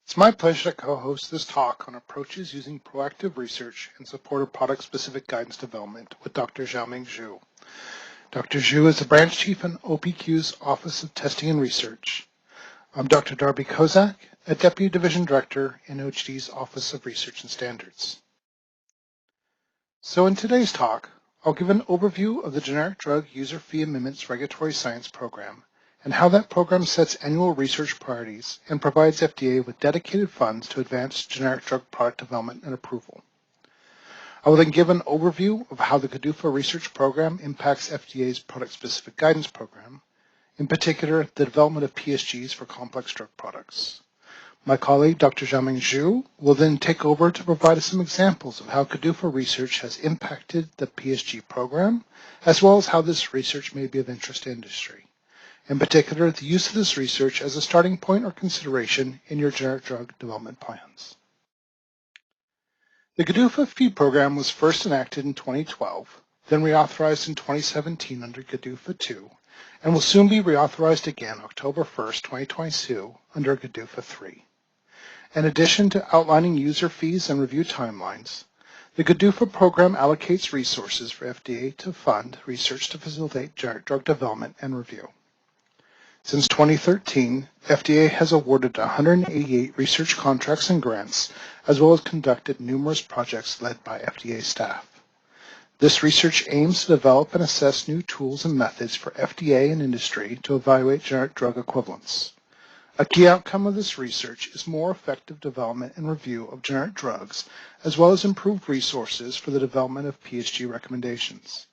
It's my pleasure to co-host this talk on approaches using proactive research in support of product-specific guidance development with Dr. Xiaoming Xu. Dr. Xu is the branch chief in OPQ's Office of Testing and Research. I'm Dr. Darby Kozak, a deputy division director in OGD's Office of Research and Standards. So in today's talk, I'll give an overview of the Generic Drug User Fee Amendments Regulatory Science Program and how that program sets annual research priorities and provides FDA with dedicated funds to advance generic drug product development and approval. I will then give an overview of how the GDUFA research program impacts FDA's product-specific guidance program, in particular the development of PSGs for complex drug products. My colleague, Dr. Xiaoming Xu, will then take over to provide us some examples of how GDUFA research has impacted the PSG program, as well as how this research may be of interest to industry. In particular, the use of this research as a starting point or consideration in your generic drug development plans. The GDUFA fee program was first enacted in 2012, then reauthorized in 2017 under GDUFA 2, and will soon be reauthorized again October 1st, 2022 under GDUFA 3. In addition to outlining user fees and review timelines, the GDUFA program allocates resources for FDA to fund research to facilitate generic drug development and review. Since 2013, FDA has awarded 188 research contracts and grants, as well as conducted numerous projects led by FDA staff. This research aims to develop and assess new tools and methods for FDA and industry to evaluate generic drug equivalence. A key outcome of this research is more effective development and review of generic drugs, as well as improved resources for the development of PSG recommendations.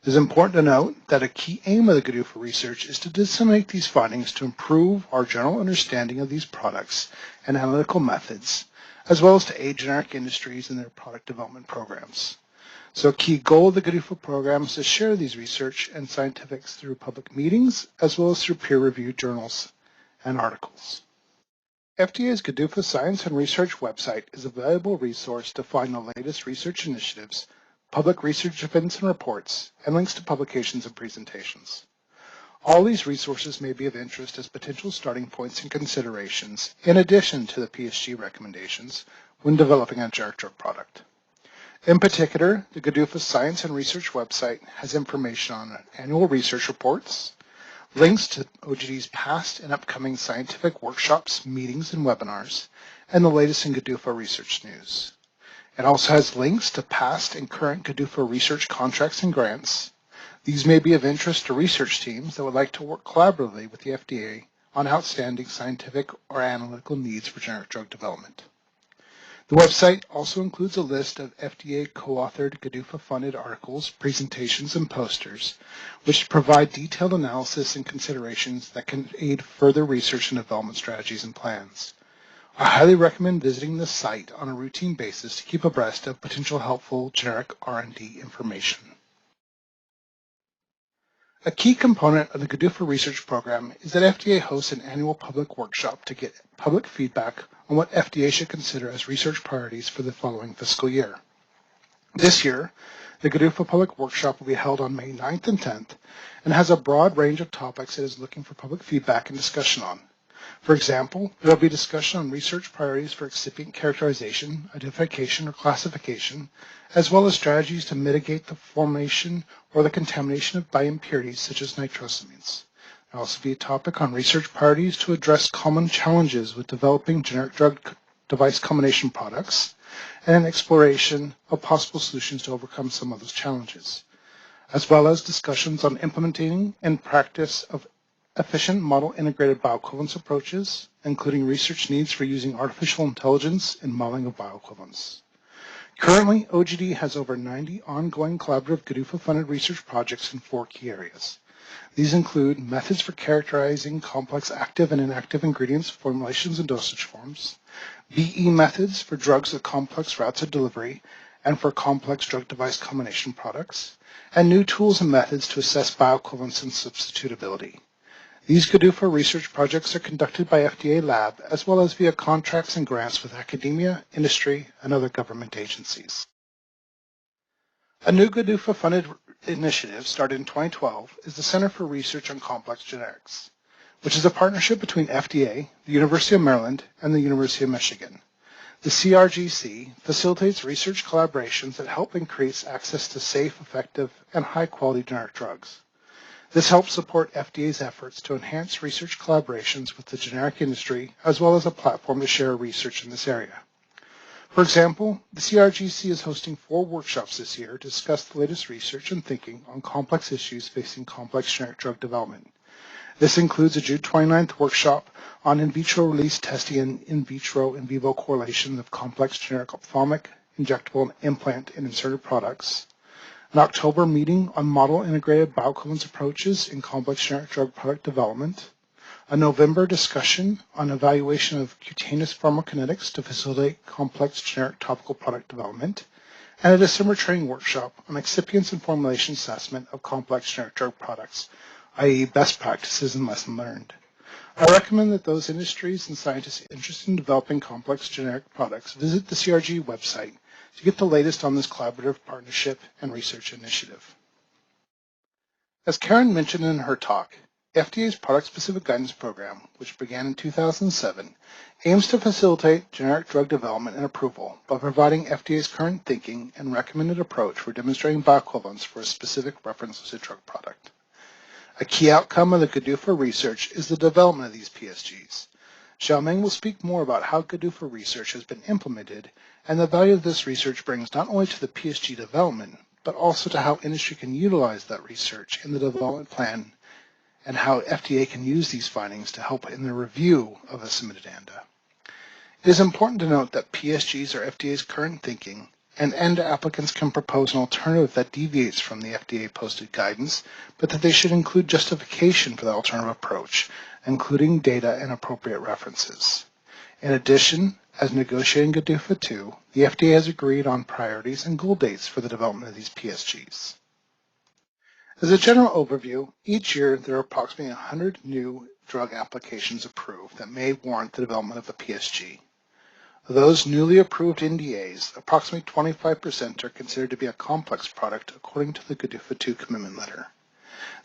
It is important to note that a key aim of the GDUFA research is to disseminate these findings to improve our general understanding of these products and analytical methods, as well as to aid generic industries in their product development programs. So a key goal of the GDUFA program is to share these research and scientifics through public meetings, as well as through peer-reviewed journals and articles. FDA's GDUFA Science and Research website is a valuable resource to find the latest research initiatives, public research events and reports, and links to publications and presentations. All these resources may be of interest as potential starting points and considerations, in addition to the PSG recommendations when developing a generic drug product. In particular, the GDUFA Science and Research website has information on annual research reports, links to OGD's past and upcoming scientific workshops, meetings, and webinars, and the latest in GDUFA research news. It also has links to past and current GDUFA research contracts and grants. These may be of interest to research teams that would like to work collaboratively with the FDA on outstanding scientific or analytical needs for generic drug development. The website also includes a list of FDA co-authored GDUFA-funded articles, presentations, and posters, which provide detailed analysis and considerations that can aid further research and development strategies and plans. I highly recommend visiting the site on a routine basis to keep abreast of potential helpful generic R&D information. A key component of the GDUFA research program is that FDA hosts an annual public workshop to get public feedback on what FDA should consider as research priorities for the following fiscal year. This year, the GDUFA public workshop will be held on May 9th and 10th and has a broad range of topics it is looking for public feedback and discussion on. For example, there will be discussion on research priorities for excipient characterization, identification, or classification, as well as strategies to mitigate the formation or the contamination by impurities such as nitrosamines. There will also be a topic on research priorities to address common challenges with developing generic drug device combination products and an exploration of possible solutions to overcome some of those challenges, as well as discussions on implementing and practice of efficient model integrated bioequivalence approaches, including research needs for using artificial intelligence in modeling of bioequivalence. Currently, OGD has over 90 ongoing collaborative GDUFA-funded research projects in 4 key areas. These include methods for characterizing complex active and inactive ingredients, formulations, and dosage forms, BE methods for drugs with complex routes of delivery and for complex drug-device combination products, and new tools and methods to assess bioequivalence and substitutability. These GDUFA research projects are conducted by FDA Lab, as well as via contracts and grants with academia, industry, and other government agencies. A new GDUFA-funded initiative started in 2012 is the Center for Research on Complex Generics. which is a partnership between FDA, the University of Maryland, and the University of Michigan. The CRGC facilitates research collaborations that help increase access to safe, effective, and high-quality generic drugs. This helps support FDA's efforts to enhance research collaborations with the generic industry, as well as a platform to share research in this area. For example, the CRGC is hosting 4 workshops this year to discuss the latest research and thinking on complex issues facing complex generic drug development. This includes a June 29th workshop on in vitro release testing and in vitro in vivo correlations of complex generic ophthalmic, injectable, implant, and inserted products, an October meeting on model integrated bioequivalence approaches in complex generic drug product development, a November discussion on evaluation of cutaneous pharmacokinetics to facilitate complex generic topical product development, and a December training workshop on excipients and formulation assessment of complex generic drug products, i.e. best practices and lesson learned. I recommend that those industries and scientists interested in developing complex generic products visit the CRG website to get the latest on this collaborative partnership and research initiative. As Karen mentioned in her talk, FDA's Product-Specific Guidance Program, which began in 2007, aims to facilitate generic drug development and approval by providing FDA's current thinking and recommended approach for demonstrating bioequivalence for a specific reference-listed drug product. A key outcome of the GDUFA research is the development of these PSGs. Xiaoming will speak more about how GDUFA research has been implemented and the value this research brings not only to the PSG development, but also to how industry can utilize that research in the development plan and how FDA can use these findings to help in the review of a submitted ANDA. It is important to note that PSGs are FDA's current thinking, and ANDA applicants can propose an alternative that deviates from the FDA-posted guidance, but that they should include justification for the alternative approach, including data and appropriate references. In addition, as negotiating GDUFA 2, the FDA has agreed on priorities and goal dates for the development of these PSGs. As a general overview, each year there are approximately 100 new drug applications approved that may warrant the development of a PSG. Of those newly approved NDAs, approximately 25% are considered to be a complex product according to the GDUFA 2 commitment letter.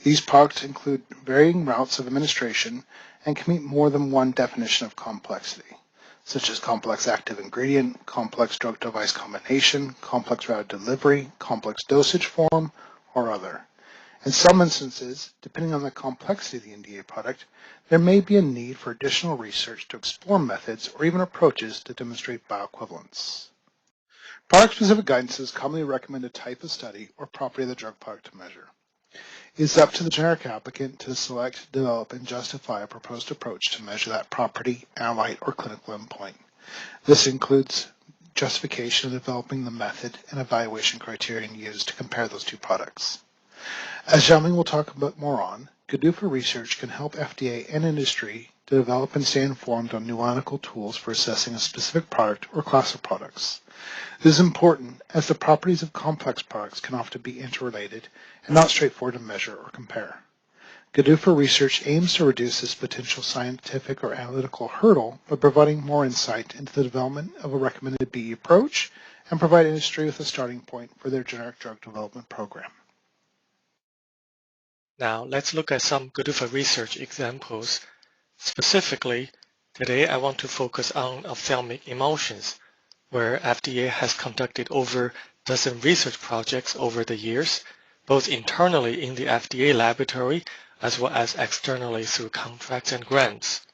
These products include varying routes of administration and can meet more than one definition of complexity, such as complex active ingredient, complex drug-device combination, complex route of delivery, complex dosage form, or other. In some instances, depending on the complexity of the NDA product, there may be a need for additional research to explore methods or even approaches to demonstrate bioequivalence. Product-specific guidances commonly recommend a type of study or property of the drug product to measure. It is up to the generic applicant to select, develop, and justify a proposed approach to measure that property, analyte, or clinical endpoint. This includes justification of developing the method and evaluation criterion used to compare those two products. As Xiaoming will talk a bit more on, GDUFA research can help FDA and industry to develop and stay informed on new analytical tools for assessing a specific product or class of products. This is important as the properties of complex products can often be interrelated and not straightforward to measure or compare. GDUFA research aims to reduce this potential scientific or analytical hurdle by providing more insight into the development of a recommended BE approach and provide industry with a starting point for their generic drug development program. Now let's look at some GDUFA research examples. Specifically, today I want to focus on ophthalmic emulsions, where FDA has conducted over a dozen research projects over the years, both internally in the FDA laboratory as well as externally through contracts and grants.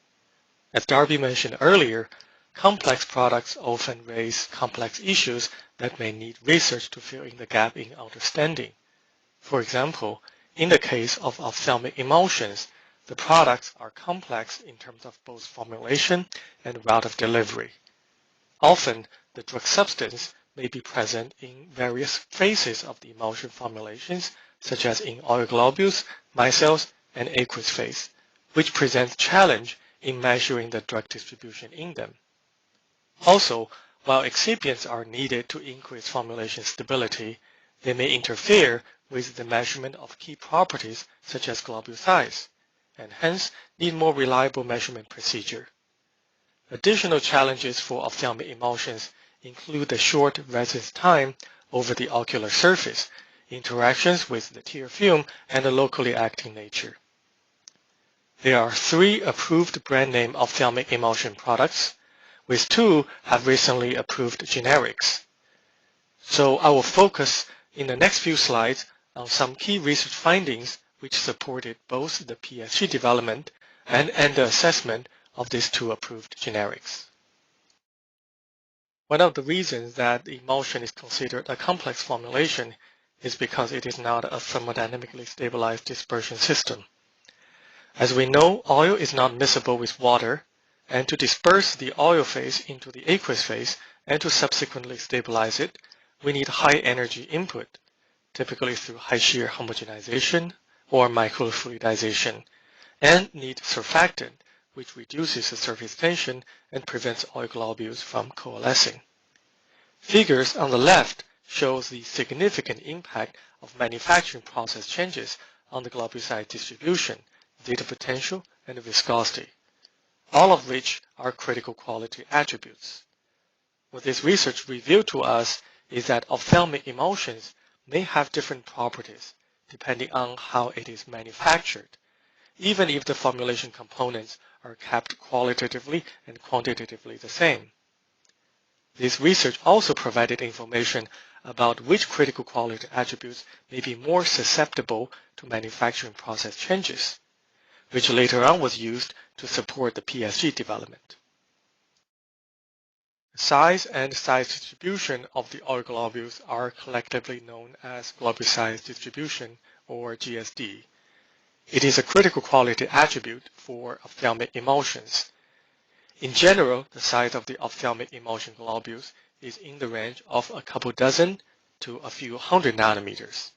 As Darby mentioned earlier, complex products often raise complex issues that may need research to fill in the gap in understanding. For example, in the case of ophthalmic emulsions, the products are complex in terms of both formulation and route of delivery. Often, the drug substance may be present in various phases of the emulsion formulations, such as in oil globules, micelles, and aqueous phase, which presents challenge in measuring the drug distribution in them. Also, while excipients are needed to increase formulation stability, they may interfere with the measurement of key properties such as globule size, and hence need more reliable measurement procedure. Additional challenges for ophthalmic emulsions include the short residence time over the ocular surface, interactions with the tear film, and the locally acting nature. There are 3 approved brand name ophthalmic emulsion products, with 2 have recently approved generics. So I will focus in the next few slides on some key research findings which supported both the PSG development and the assessment of these 2 approved generics. One of the reasons that the emulsion is considered a complex formulation is because it is not a thermodynamically stabilized dispersion system. As we know, oil is not miscible with water, and to disperse the oil phase into the aqueous phase and to subsequently stabilize it, we need high energy input, typically through high shear homogenization or microfluidization, and need surfactant, which reduces the surface tension and prevents oil globules from coalescing. Figures on the left shows the significant impact of manufacturing process changes on the globule size distribution, zeta potential, and viscosity, all of which are critical quality attributes. What this research revealed to us is that ophthalmic emulsions may have different properties depending on how it is manufactured, even if the formulation components are kept qualitatively and quantitatively the same. This research also provided information about which critical quality attributes may be more susceptible to manufacturing process changes, which later on was used to support the PSG development. The size and size distribution of the oil globules are collectively known as globule size distribution, or GSD. It is a critical quality attribute for ophthalmic emulsions. In general, the size of the ophthalmic emulsion globules is in the range of a couple dozen to a few hundred nanometers.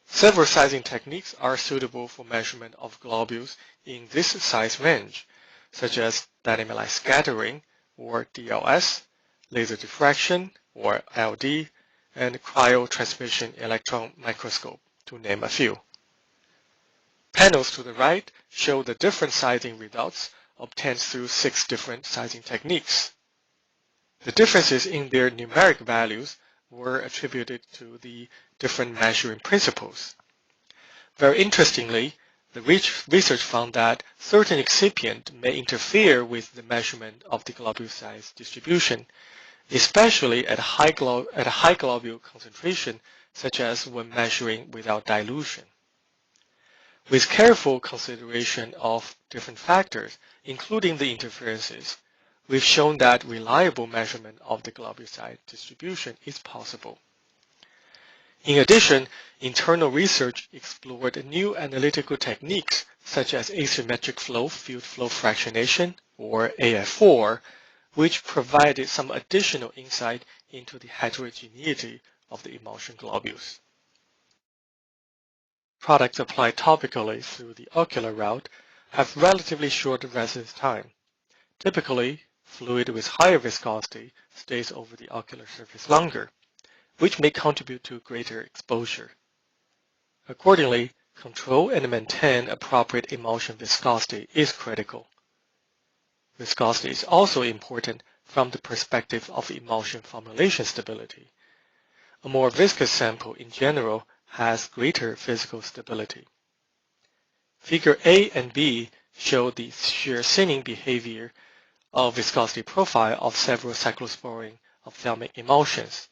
Several sizing techniques are suitable for measurement of globules in this size range, such as dynamic light scattering, or DLS, laser diffraction, or LD, and cryotransmission electron microscope, to name a few. Panels to the right show the different sizing results obtained through 6 different sizing techniques. The differences in their numeric values were attributed to the different measuring principles. Very interestingly, the research found that certain excipient may interfere with the measurement of the globule size distribution, especially at a high globule concentration, such as when measuring without dilution. With careful consideration of different factors, including the interferences, we've shown that reliable measurement of the globule size distribution is possible. In addition, internal research explored new analytical techniques such as asymmetric flow field flow fractionation, or AF4, which provided some additional insight into the heterogeneity of the emulsion globules. Products applied topically through the ocular route have relatively short residence time. Typically, fluid with higher viscosity stays over the ocular surface longer, which may contribute to greater exposure. Accordingly, control and maintain appropriate emulsion viscosity is critical. Viscosity is also important from the perspective of emulsion formulation stability. A more viscous sample in general has greater physical stability. Figure A and B show the shear thinning behavior of viscosity profile of several cyclosporine ophthalmic emulsions.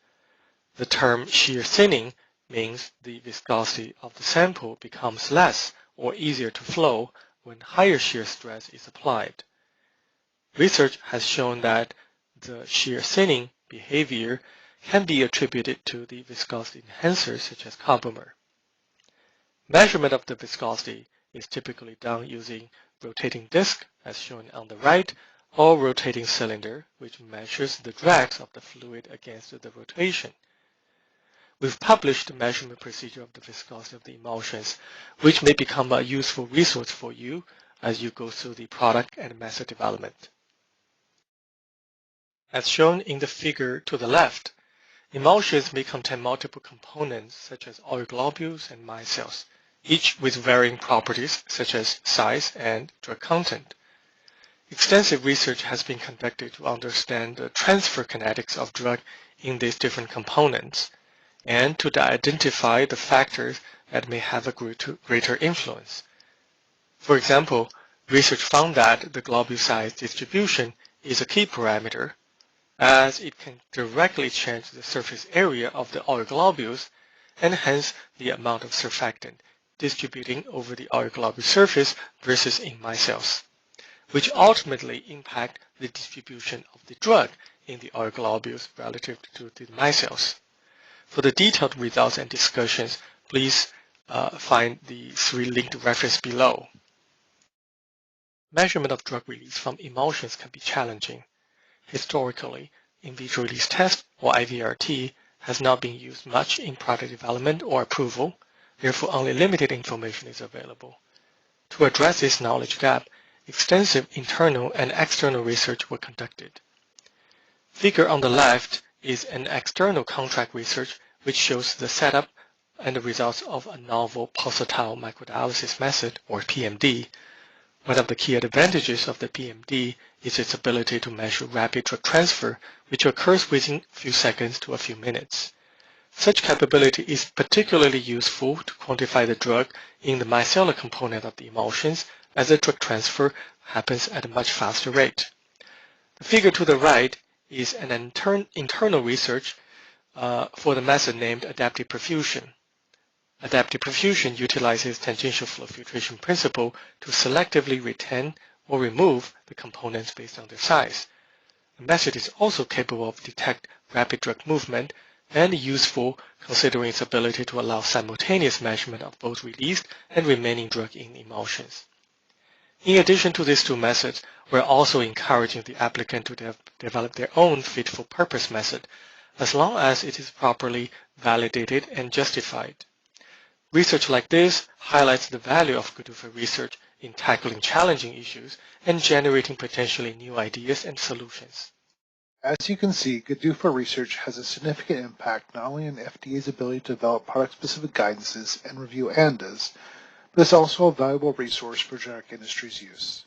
The term shear thinning means the viscosity of the sample becomes less or easier to flow when higher shear stress is applied. Research has shown that the shear thinning behavior can be attributed to the viscosity enhancers such as carbomer. Measurement of the viscosity is typically done using rotating disc, as shown on the right, or rotating cylinder, which measures the drags of the fluid against the rotation. We've published the measurement procedure of the viscosity of the emulsions, which may become a useful resource for you as you go through the product and method development. As shown in the figure to the left, emulsions may contain multiple components such as oil globules and micelles, each with varying properties such as size and drug content. Extensive research has been conducted to understand the transfer kinetics of drug in these different components, and to identify the factors that may have a greater influence. For example, research found that the globule size distribution is a key parameter, as it can directly change the surface area of the oil globules and hence the amount of surfactant distributing over the oil globule surface versus in micelles, which ultimately impact the distribution of the drug in the oil globules relative to the micelles. For the detailed results and discussions, please find the 3 linked references below. Measurement of drug release from emulsions can be challenging. Historically, in vitro release test, or IVRT, has not been used much in product development or approval, therefore only limited information is available. To address this knowledge gap, extensive internal and external research were conducted. Figure on the left is an external contract research which shows the setup and the results of a novel pulsatile microdialysis method, or PMD. One of the key advantages of the PMD is its ability to measure rapid drug transfer, which occurs within a few seconds to a few minutes. Such capability is particularly useful to quantify the drug in the micellar component of the emulsions, as the drug transfer happens at a much faster rate. The figure to the right is an internal research for the method named adaptive perfusion. Adaptive perfusion utilizes tangential flow filtration principle to selectively retain or remove the components based on their size. The method is also capable of detect rapid drug movement and useful considering its ability to allow simultaneous measurement of both released and remaining drug in emulsions. In addition to these 2 methods, we're also encouraging the applicant to develop their own fit-for-purpose method, as long as it is properly validated and justified. Research like this highlights the value of GDUFA research in tackling challenging issues and generating potentially new ideas and solutions. As you can see, GDUFA research has a significant impact not only on FDA's ability to develop product-specific guidances and review ANDAs, but it's also a valuable resource for generic industry's use.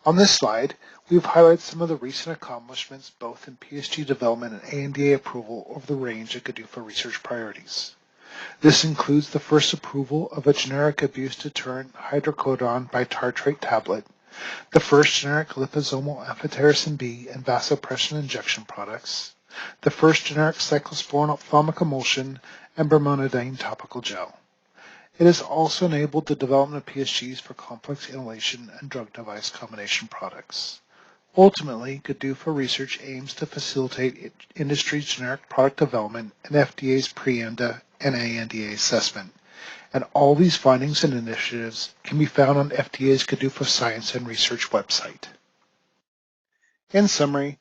On this slide, we've highlighted some of the recent accomplishments both in PSG development and ANDA approval over the range of GDUFA research priorities. This includes the first approval of a generic abuse-deterrent hydrocodone bitartrate tablet, the first generic liposomal amphotericin B and vasopressin injection products, the first generic cyclosporin ophthalmic emulsion, and brimonidine topical gel. It has also enabled the development of PSGs for complex inhalation and drug-device combination products. Ultimately, GDUFA research aims to facilitate industry's generic product development and FDA's pre-ANDA and ANDA assessment, and all these findings and initiatives can be found on FDA's GDUFA Science and Research website. In summary,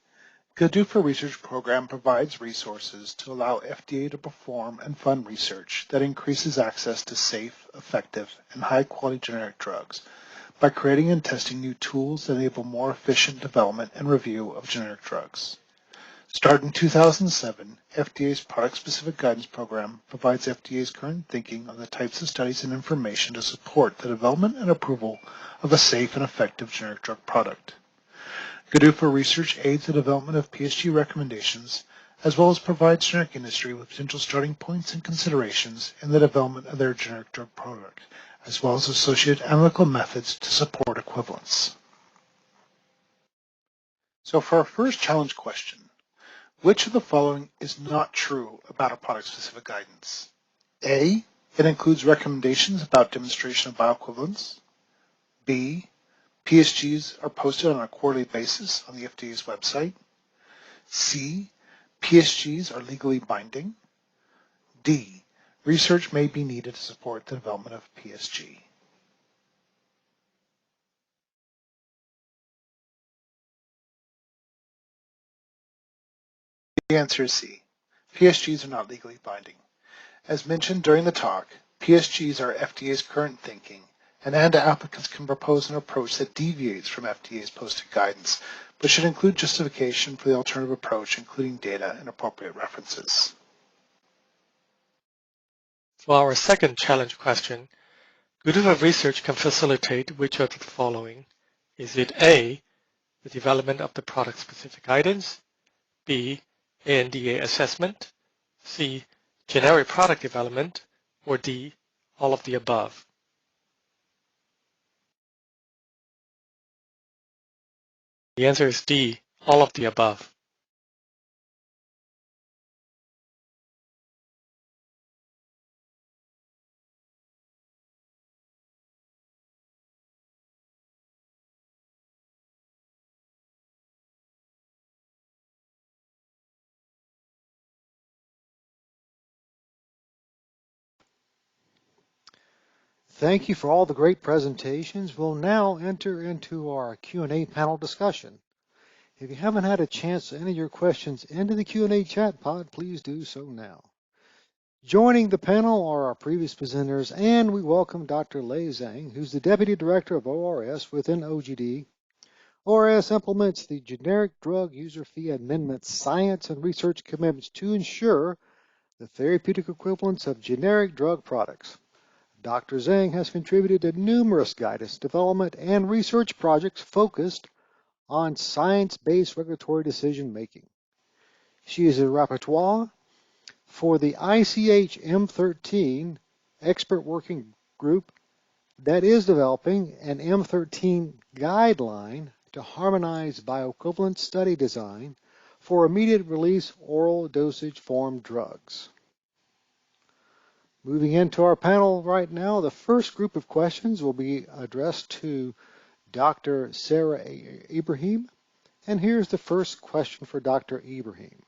GDUFA Research Program provides resources to allow FDA to perform and fund research that increases access to safe, effective, and high-quality generic drugs by creating and testing new tools that enable more efficient development and review of generic drugs. Starting in 2007, FDA's Product-Specific Guidance Program provides FDA's current thinking on the types of studies and information to support the development and approval of a safe and effective generic drug product. GDUFA research aids the development of PSG recommendations, as well as provides generic industry with potential starting points and considerations in the development of their generic drug product, as well as associated analytical methods to support equivalence. So for our first challenge question, which of the following is not true about a product-specific guidance? A, it includes recommendations about demonstration of bioequivalence. B, PSGs are posted on a quarterly basis on the FDA's website. C, PSGs are legally binding. D, research may be needed to support the development of PSG. The answer is C. PSGs are not legally binding. As mentioned during the talk, PSGs are FDA's current thinking, and ANDA applicants can propose an approach that deviates from FDA's posted guidance, but should include justification for the alternative approach, including data and appropriate references. For our second challenge question, GDUFA research can facilitate which of the following? Is it A, the development of the product-specific guidance, B, ANDA assessment, C, generic product development, or D, all of the above? The answer is D, all of the above. Thank you for all the great presentations. We'll now enter into our Q&A panel discussion. If you haven't had a chance to enter your questions into the Q&A chat pod, please do so now. Joining the panel are our previous presenters, and we welcome Dr. Lei Zhang, who's the Deputy Director of ORS within OGD. ORS implements the Generic Drug User Fee Amendment science and research commitments to ensure the therapeutic equivalence of generic drug products. Dr. Zhang has contributed to numerous guidance, development, and research projects focused on science-based regulatory decision-making. She is a rapporteur for the ICH M13 expert working group that is developing an M13 guideline to harmonize bioequivalent study design for immediate release oral dosage form drugs. Moving into our panel right now, the first group of questions will be addressed to Dr. Sarah Ibrahim. And here's the first question for Dr. Ibrahim.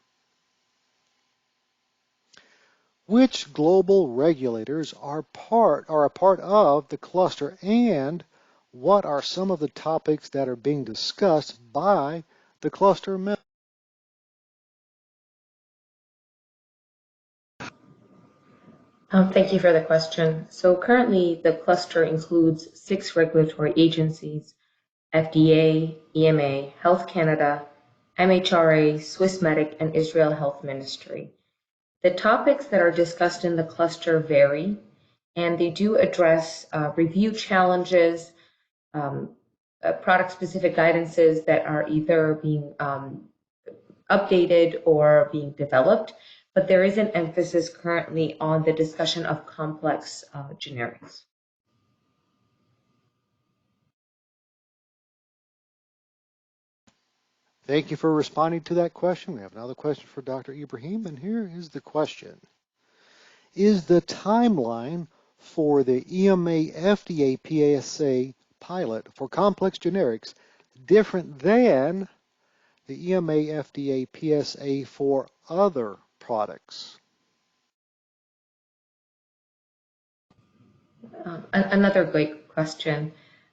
Which global regulators are a part of the cluster, and what are some of the topics that are being discussed by the cluster members? Thank you for the question. So currently, the cluster includes 6 regulatory agencies: FDA, EMA, Health Canada, MHRA, Swissmedic, and Israel Health Ministry. The topics that are discussed in the cluster vary, and they do address review challenges, product-specific guidances that are either being updated or being developed, but there is an emphasis currently on the discussion of complex generics. Thank you for responding to that question. We have another question for Dr. Ibrahim, and here is the question. Is the timeline for the EMA FDA PSA pilot for complex generics different than the EMA FDA PSA for other products? Another great question.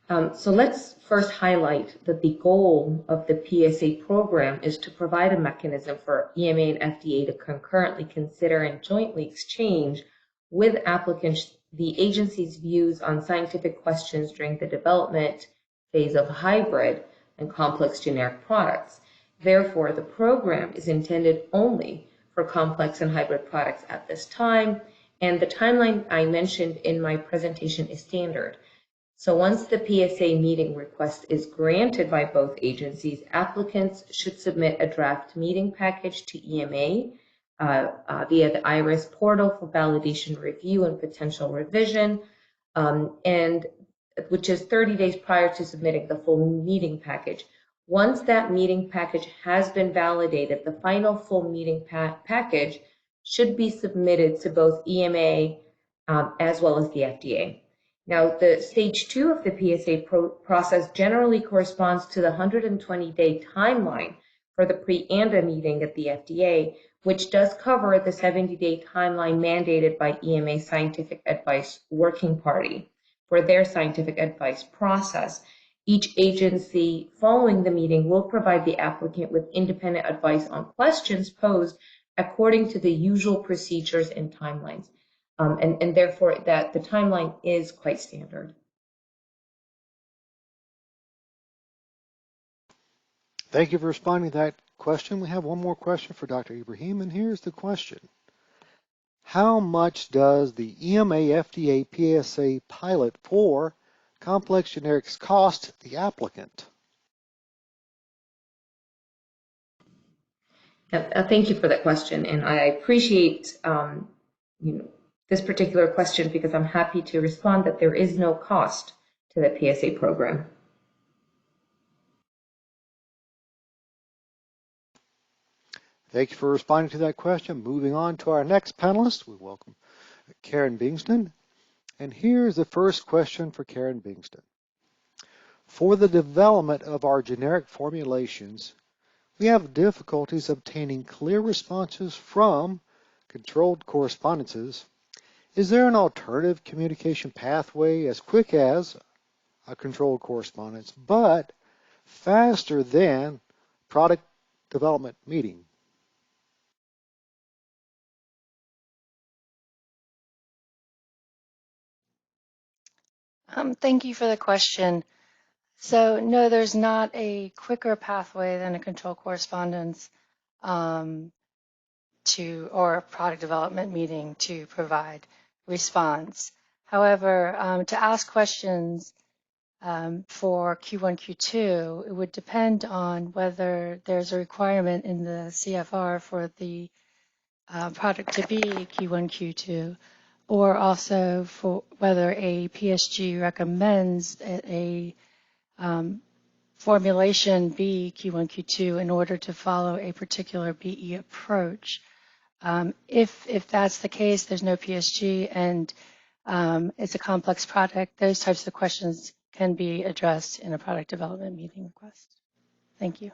So let's first highlight that the goal of the PSA program is to provide a mechanism for EMA and FDA to concurrently consider and jointly exchange with applicants the agency's views on scientific questions during the development phase of hybrid and complex generic products. Therefore, the program is intended only for complex and hybrid products at this time, and the timeline I mentioned in my presentation is standard. So once the PSA meeting request is granted by both agencies, applicants should submit a draft meeting package to EMA via the IRIS portal for validation review and potential revision, and which is 30 days prior to submitting the full meeting package. Once that meeting package has been validated, the final full meeting package should be submitted to both EMA as well as the FDA. Now, the stage 2 of the PSA process generally corresponds to the 120-day timeline for the pre-ANDA meeting at the FDA, which does cover the 70-day timeline mandated by EMA Scientific Advice Working Party for their scientific advice process. Each agency following the meeting will provide the applicant with independent advice on questions posed according to the usual procedures and timelines. And therefore, that the timeline is quite standard. Thank you for responding to that question. We have one more question for Dr. Ibrahim, and here's the question. How much does the EMA FDA PSA pilot for complex generics cost the applicant? Thank you for that question, and I appreciate this particular question because I'm happy to respond that there is no cost to the PSA program. Thank you for responding to that question. Moving on to our next panelist, we welcome Karen Bingston. And here's the first question for Karen Bingston. For the development of our generic formulations, we have difficulties obtaining clear responses from controlled correspondences. Is there an alternative communication pathway as quick as a controlled correspondence, but faster than product development meeting? Thank you for the question. So no, there's not a quicker pathway than a control correspondence or a product development meeting to provide response. However, to ask questions for Q1, Q2, it would depend on whether there's a requirement in the CFR for the product to be Q1, Q2, or also for whether a PSG recommends a formulation be Q1, Q2 in order to follow a particular BE approach. If that's the case, there's no PSG and it's a complex product, those types of questions can be addressed in a product development meeting request. Thank you.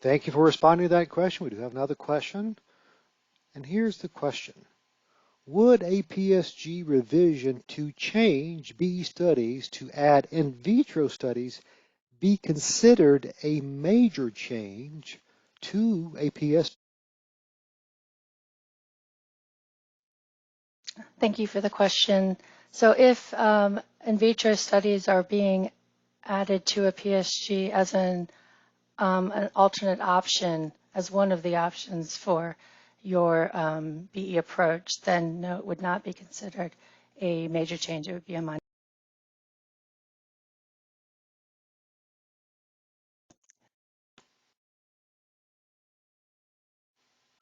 Thank you for responding to that question. We do have another question. And here's the question. Would a PSG revision to change BE studies to add in vitro studies be considered a major change to a PSG? Thank you for the question. So if in vitro studies are being added to a PSG as an alternate option, as one of the options for your BE approach, then no, it would not be considered a major change. It would be a minor.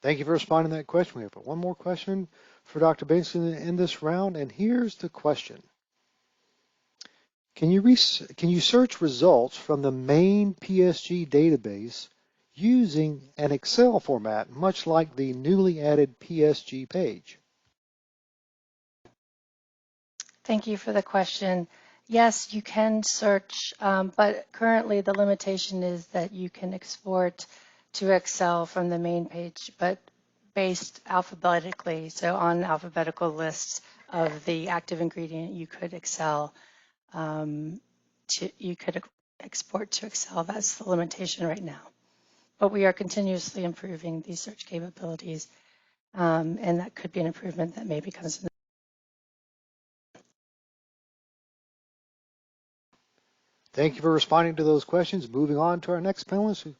Thank you for responding to that question. We have one more question for Dr. Bingston in this round, and here's the question. Can you search results from the main PSG database using an Excel format, much like the newly added PSG page? Thank you for the question. Yes, you can search, but currently the limitation is that you can export to Excel from the main page, but based alphabetically. So on alphabetical lists of the active ingredient, you could export to Excel. That's the limitation right now. But we are continuously improving these search capabilities, and that could be an improvement that maybe comes in the Thank you for responding to those questions. Moving on to our next panelist.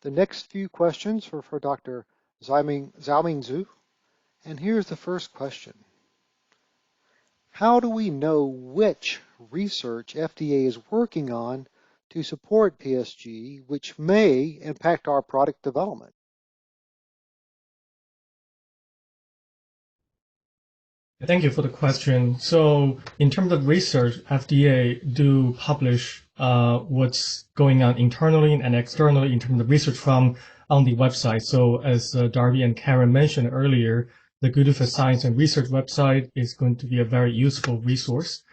The next few questions are for Dr. Xiaoming Xu. And here's the first question. How do we know which research FDA is working on to support PSG, which may impact our product development? Thank you for the question. So in terms of research, FDA do publish what's going on internally and externally in terms of research from on the website. So as Darby and Karen mentioned earlier, the Good for Science and Research website is going to be a very useful resource.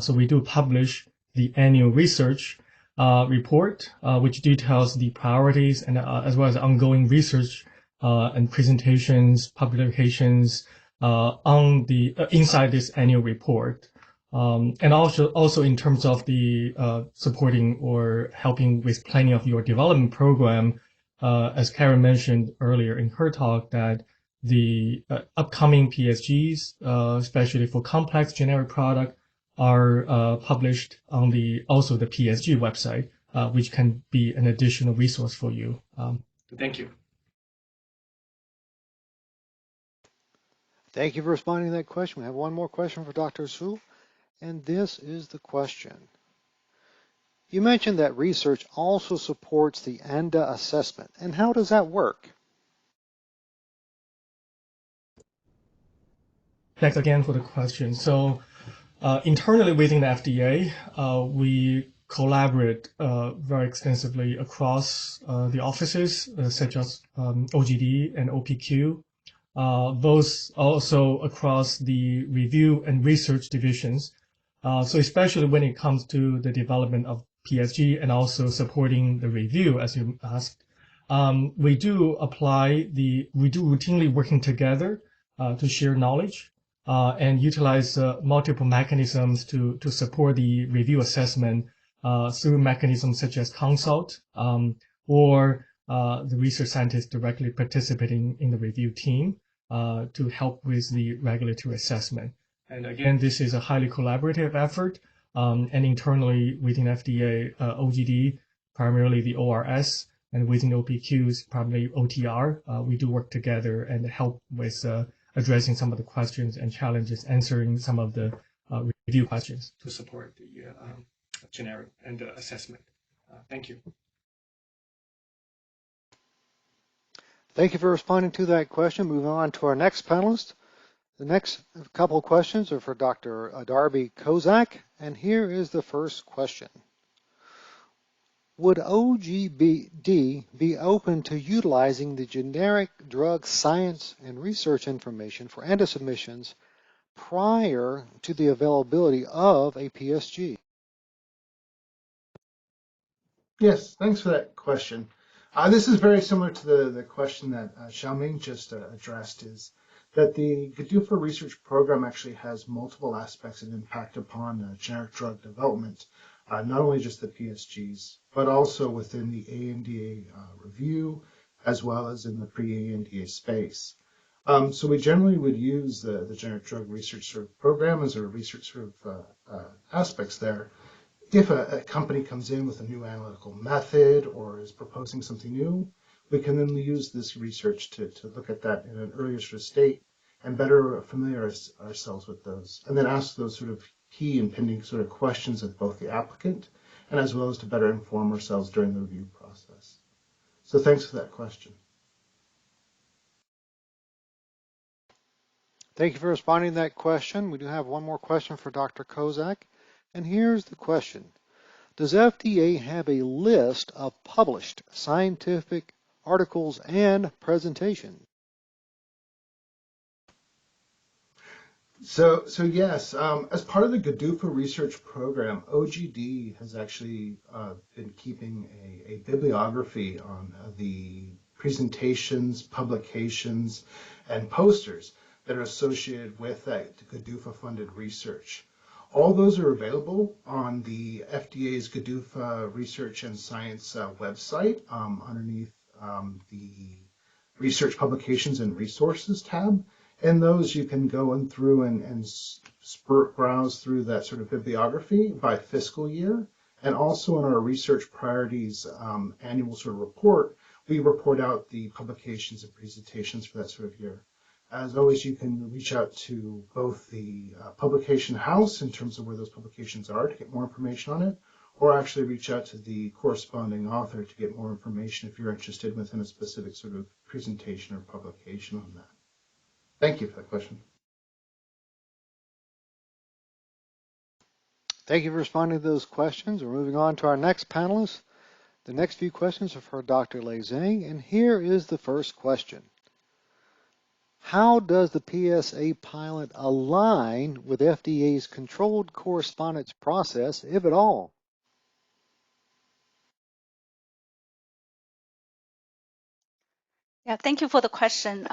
So we do publish the annual research report, which details the priorities and as well as ongoing research and presentations, publications, on the inside this annual report, and also in terms of the supporting or helping with planning of your development program, as Karen mentioned earlier in her talk, that the upcoming PSGs, especially for complex generic product, are published on also the PSG website, which can be an additional resource for you. Thank you. Thank you for responding to that question. We have one more question for Dr. Xu, and this is the question. You mentioned that research also supports the ANDA assessment, and how does that work? Thanks again for the question. So internally within the FDA, we collaborate very extensively across the offices, such as OGD and OPQ, both also across the review and research divisions. So especially when it comes to the development of PSG and also supporting the review, as you asked, we do routinely working together to share knowledge and utilize multiple mechanisms to support the review assessment through mechanisms such as consult or the research scientists directly participating in the review team to help with the regulatory assessment. And again, this is a highly collaborative effort. And internally within FDA, OGD, primarily the ORS, and within OPQs, primarily OTR, we do work together and help with addressing some of the questions and challenges, answering some of the review questions to support the generic and the assessment. Thank you. Thank you for responding to that question. Moving on to our next panelist. The next couple of questions are for Dr. Darby Kozak, and here is the first question. Would OGD be open to utilizing the generic drug science and research information for ANDA submissions prior to the availability of a PSG? Yes, thanks for that question. This is very similar to the question that Xiaoming just addressed, is that the GDUFA research program actually has multiple aspects of impact upon generic drug development, not only just the PSGs, but also within the ANDA review, as well as in the pre-ANDA space. So we generally would use the generic drug research sort of program as a research sort of aspects there. If a company comes in with a new analytical method or is proposing something new, we can then use this research to look at that in an earlier sort of state and better familiarize ourselves with those, and then ask those sort of key and pending sort of questions of both the applicant and as well as to better inform ourselves during the review process. So thanks for that question. Thank you for responding to that question. We do have one more question for Dr. Kozak, and here's the question. Does FDA have a list of published scientific articles and presentations? So yes, as part of the GDUFA research program, OGD has actually been keeping a bibliography on the presentations, publications, and posters that are associated with that GDUFA-funded research. All those are available on the FDA's GDUFA Research and Science website underneath the Research Publications and Resources tab. And those you can go in through and browse through that sort of bibliography by fiscal year. And also in our Research Priorities annual sort of report, we report out the publications and presentations for that sort of year. As always, you can reach out to both the publication house in terms of where those publications are to get more information on it, or actually reach out to the corresponding author to get more information if you're interested within a specific sort of presentation or publication on that. Thank you for that question. Thank you for responding to those questions. We're moving on to our next panelist. The next few questions are for Dr. Lei Zhang, and here is the first question. How does the PSA pilot align with FDA's controlled correspondence process, if at all? Yeah, thank you for the question.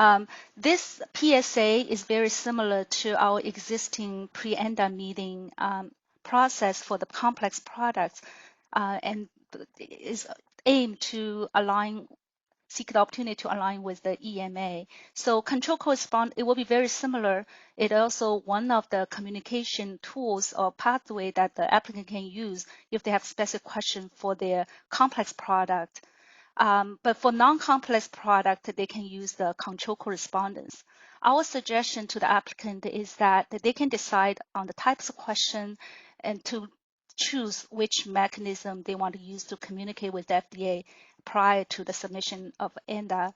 This PSA is very similar to our existing pre-ANDA meeting process for the complex products and is aimed to seek the opportunity to align with the EMA. So control correspond, it will be very similar. It also one of the communication tools or pathway that the applicant can use if they have specific question for their complex product. But for non-complex product, they can use the control correspondence. Our suggestion to the applicant is that they can decide on the types of question and to choose which mechanism they want to use to communicate with the FDA prior to the submission of ANDA.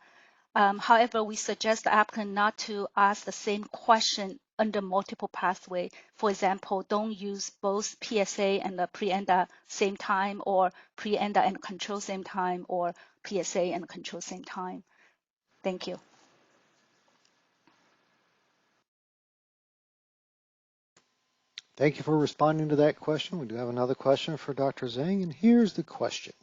However, we suggest the applicant not to ask the same question under multiple pathway. For example, don't use both PSA and the pre-ANDA same time, or pre-ANDA and control same time, or PSA and control same time. Thank you. Thank you for responding to that question. We do have another question for Dr. Zhang, and here's the question.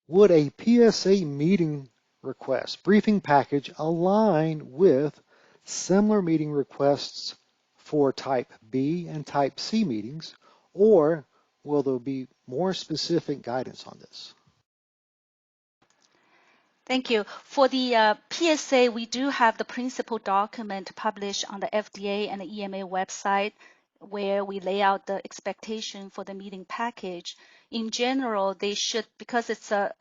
Would a PSA meeting request briefing package align with similar meeting requests for Type B and Type C meetings, or will there be more specific guidance on this? Thank you. For the PSA, we do have the principal document published on the FDA and the EMA website, where we lay out the expectation for the meeting package. In general, they should, because it's a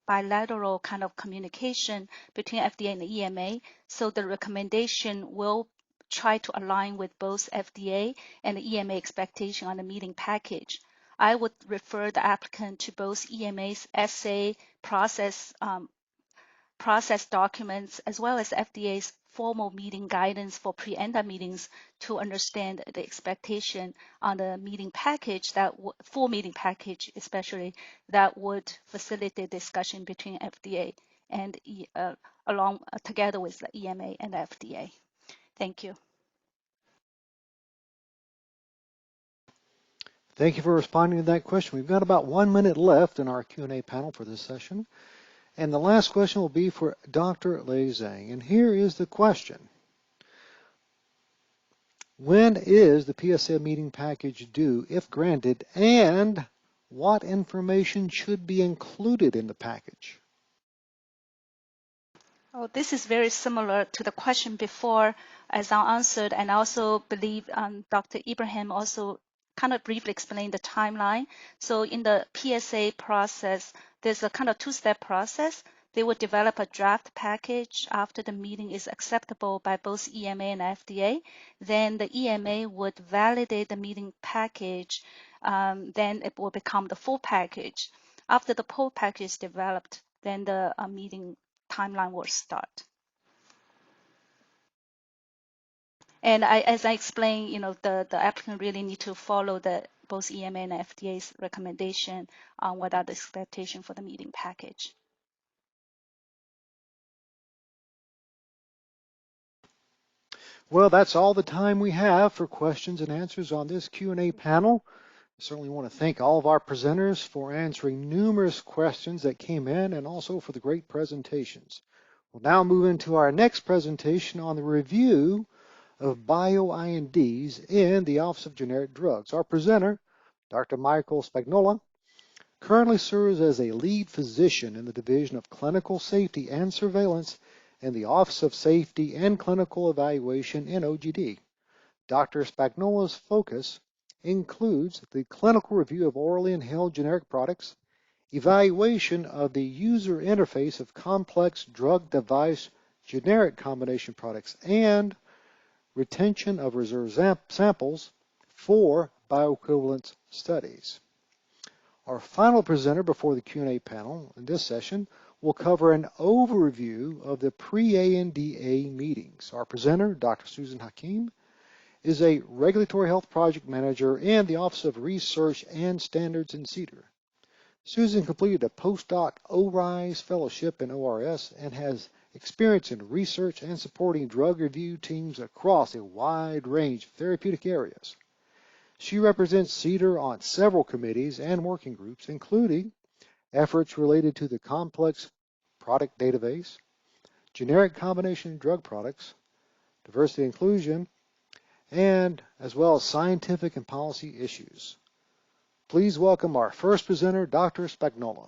bilateral kind of communication between FDA and the EMA, so the recommendation will try to align with both FDA and the EMA expectation on the meeting package. I would refer the applicant to both EMA's essay process documents, as well as FDA's formal meeting guidance for pre-ANDA meetings to understand the expectation on the meeting package, that full meeting package especially, that would facilitate discussion between FDA and together with the EMA and the FDA. Thank you. Thank you for responding to that question. We've got about 1 minute left in our Q&A panel for this session. And the last question will be for Dr. Lei Zhang. And here is the question. When is the PSA meeting package due, if granted, and what information should be included in the package? Oh, this is very similar to the question before, as I answered, and I also believe Dr. Ibrahim also kind of briefly explained the timeline. So in the PSA process, there's a kind of two-step process. They would develop a draft package after the meeting is acceptable by both EMA and FDA. Then the EMA would validate the meeting package. Then it will become the full package. After the full package is developed, then the meeting timeline will start. And as I explained, the applicant really need to follow both EMA and FDA's recommendation on what are the expectations for the meeting package. Well, that's all the time we have for questions and answers on this Q&A panel. I certainly want to thank all of our presenters for answering numerous questions that came in, and also for the great presentations. We'll now move into our next presentation on the review of Bio-INDs in the Office of Generic Drugs. Our presenter, Dr. Michael Spagnola, currently serves as a lead physician in the Division of Clinical Safety and Surveillance in the Office of Safety and Clinical Evaluation in OGD. Dr. Spagnola's focus includes the clinical review of orally inhaled generic products, evaluation of the user interface of complex drug-device generic combination products, and retention of reserve samples for bioequivalence studies. Our final presenter before the Q&A panel in this session will cover an overview of the pre-ANDA meetings. Our presenter, Dr. Susan Hakim, is a Regulatory Health Project Manager in the Office of Research and Standards in CDER. Susan completed a postdoc ORISE fellowship in ORS and has experience in research and supporting drug review teams across a wide range of therapeutic areas. She represents CDER on several committees and working groups, including efforts related to the complex product database, generic combination drug products, diversity and inclusion, and as well as scientific and policy issues. Please welcome our first presenter, Dr. Spagnola.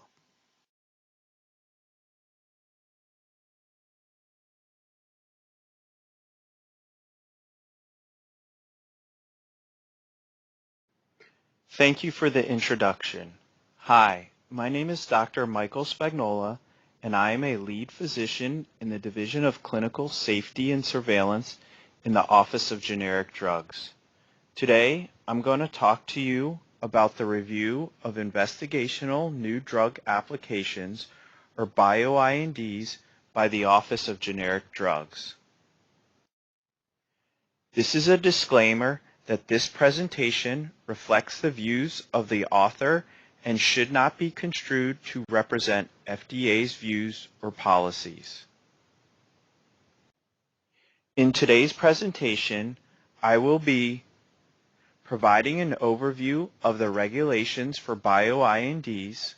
Thank you for the introduction. Hi, my name is Dr. Michael Spagnola, and I am a lead physician in the Division of Clinical Safety and Surveillance in the Office of Generic Drugs. Today, I'm going to talk to you about the review of investigational new drug applications, or Bio-INDs, by the Office of Generic Drugs. This is a disclaimer that this presentation reflects the views of the author and should not be construed to represent FDA's views or policies. In today's presentation, I will be providing an overview of the regulations for Bio-INDs.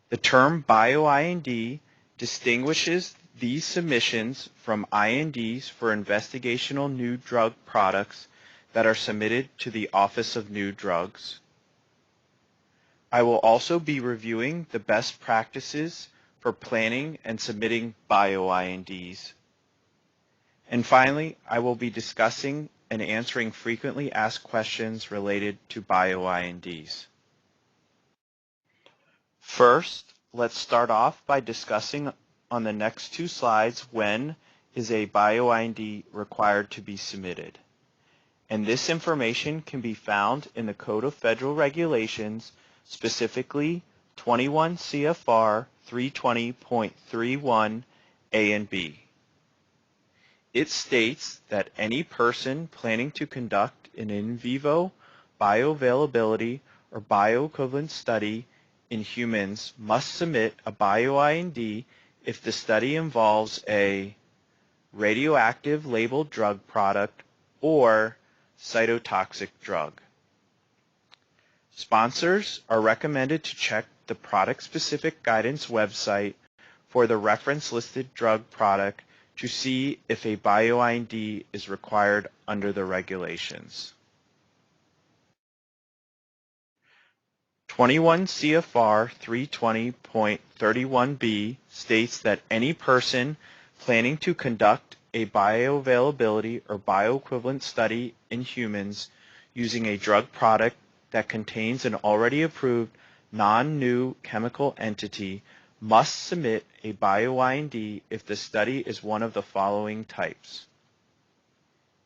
The term Bio-IND distinguishes these submissions from INDs for investigational new drug products that are submitted to the Office of New Drugs. I will also be reviewing the best practices for planning and submitting Bio-INDs. And finally, I will be discussing and answering frequently asked questions related to Bio-INDs. First, let's start off by discussing on the next two slides when is a Bio-IND required to be submitted. And this information can be found in the Code of Federal Regulations, specifically 21 CFR 320.31 A and B. It states that any person planning to conduct an in vivo bioavailability or bioequivalence study in humans must submit a Bio-IND if the study involves a radioactive labeled drug product or cytotoxic drug. Sponsors are recommended to check the product-specific guidance website for the reference-listed drug product to see if a Bio-IND is required under the regulations. 21 CFR 320.31b states that any person planning to conduct a bioavailability or bioequivalent study in humans using a drug product that contains an already approved non-new chemical entity must submit a Bio-IND if the study is one of the following types.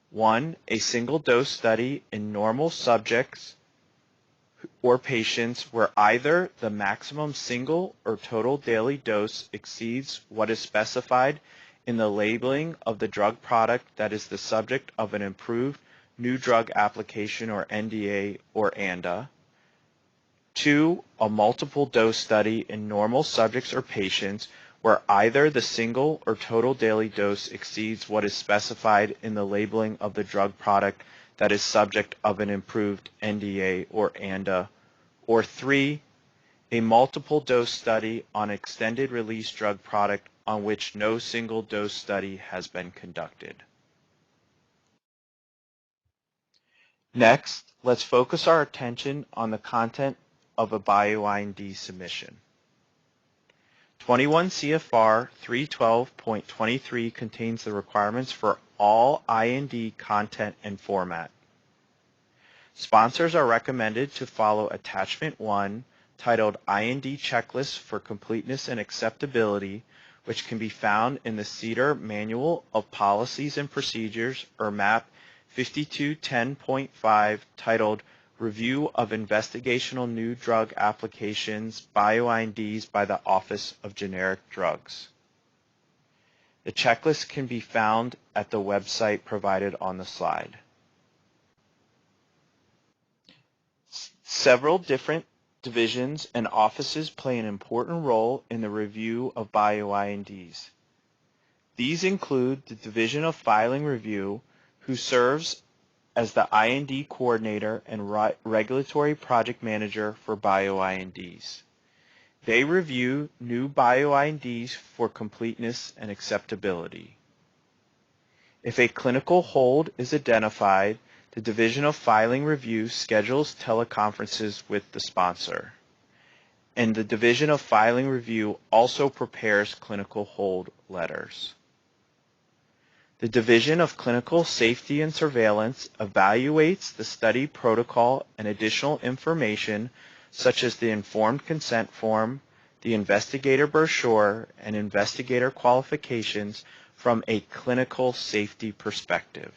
1. A single-dose study in normal subjects or patients where either the maximum single or total daily dose exceeds what is specified in the labeling of the drug product that is the subject of an approved new drug application or NDA or ANDA. 2. A multiple dose study in normal subjects or patients where either the single or total daily dose exceeds what is specified in the labeling of the drug product that is subject of an approved NDA or ANDA. Or 3. A multiple dose study on extended release drug product on which no single dose study has been conducted. Next, let's focus our attention on the content of a Bio-IND submission. 21 CFR 312.23 contains the requirements for all IND content and format. Sponsors are recommended to follow Attachment 1, titled IND Checklist for Completeness and Acceptability, which can be found in the CDER Manual of Policies and Procedures, or MAP 5210.5, titled Review of Investigational New Drug Applications, Bio-INDs by the Office of Generic Drugs. The checklist can be found at the website provided on the slide. Several different divisions and offices play an important role in the review of Bio-INDs. These include the Division of Filing Review, who serves as the IND coordinator and regulatory project manager for Bio-INDs. They review new Bio-INDs for completeness and acceptability. If a clinical hold is identified, the Division of Filing Review schedules teleconferences with the sponsor. And the Division of Filing Review also prepares clinical hold letters. The Division of Clinical Safety and Surveillance evaluates the study protocol and additional information such as the informed consent form, the investigator brochure, and investigator qualifications from a clinical safety perspective.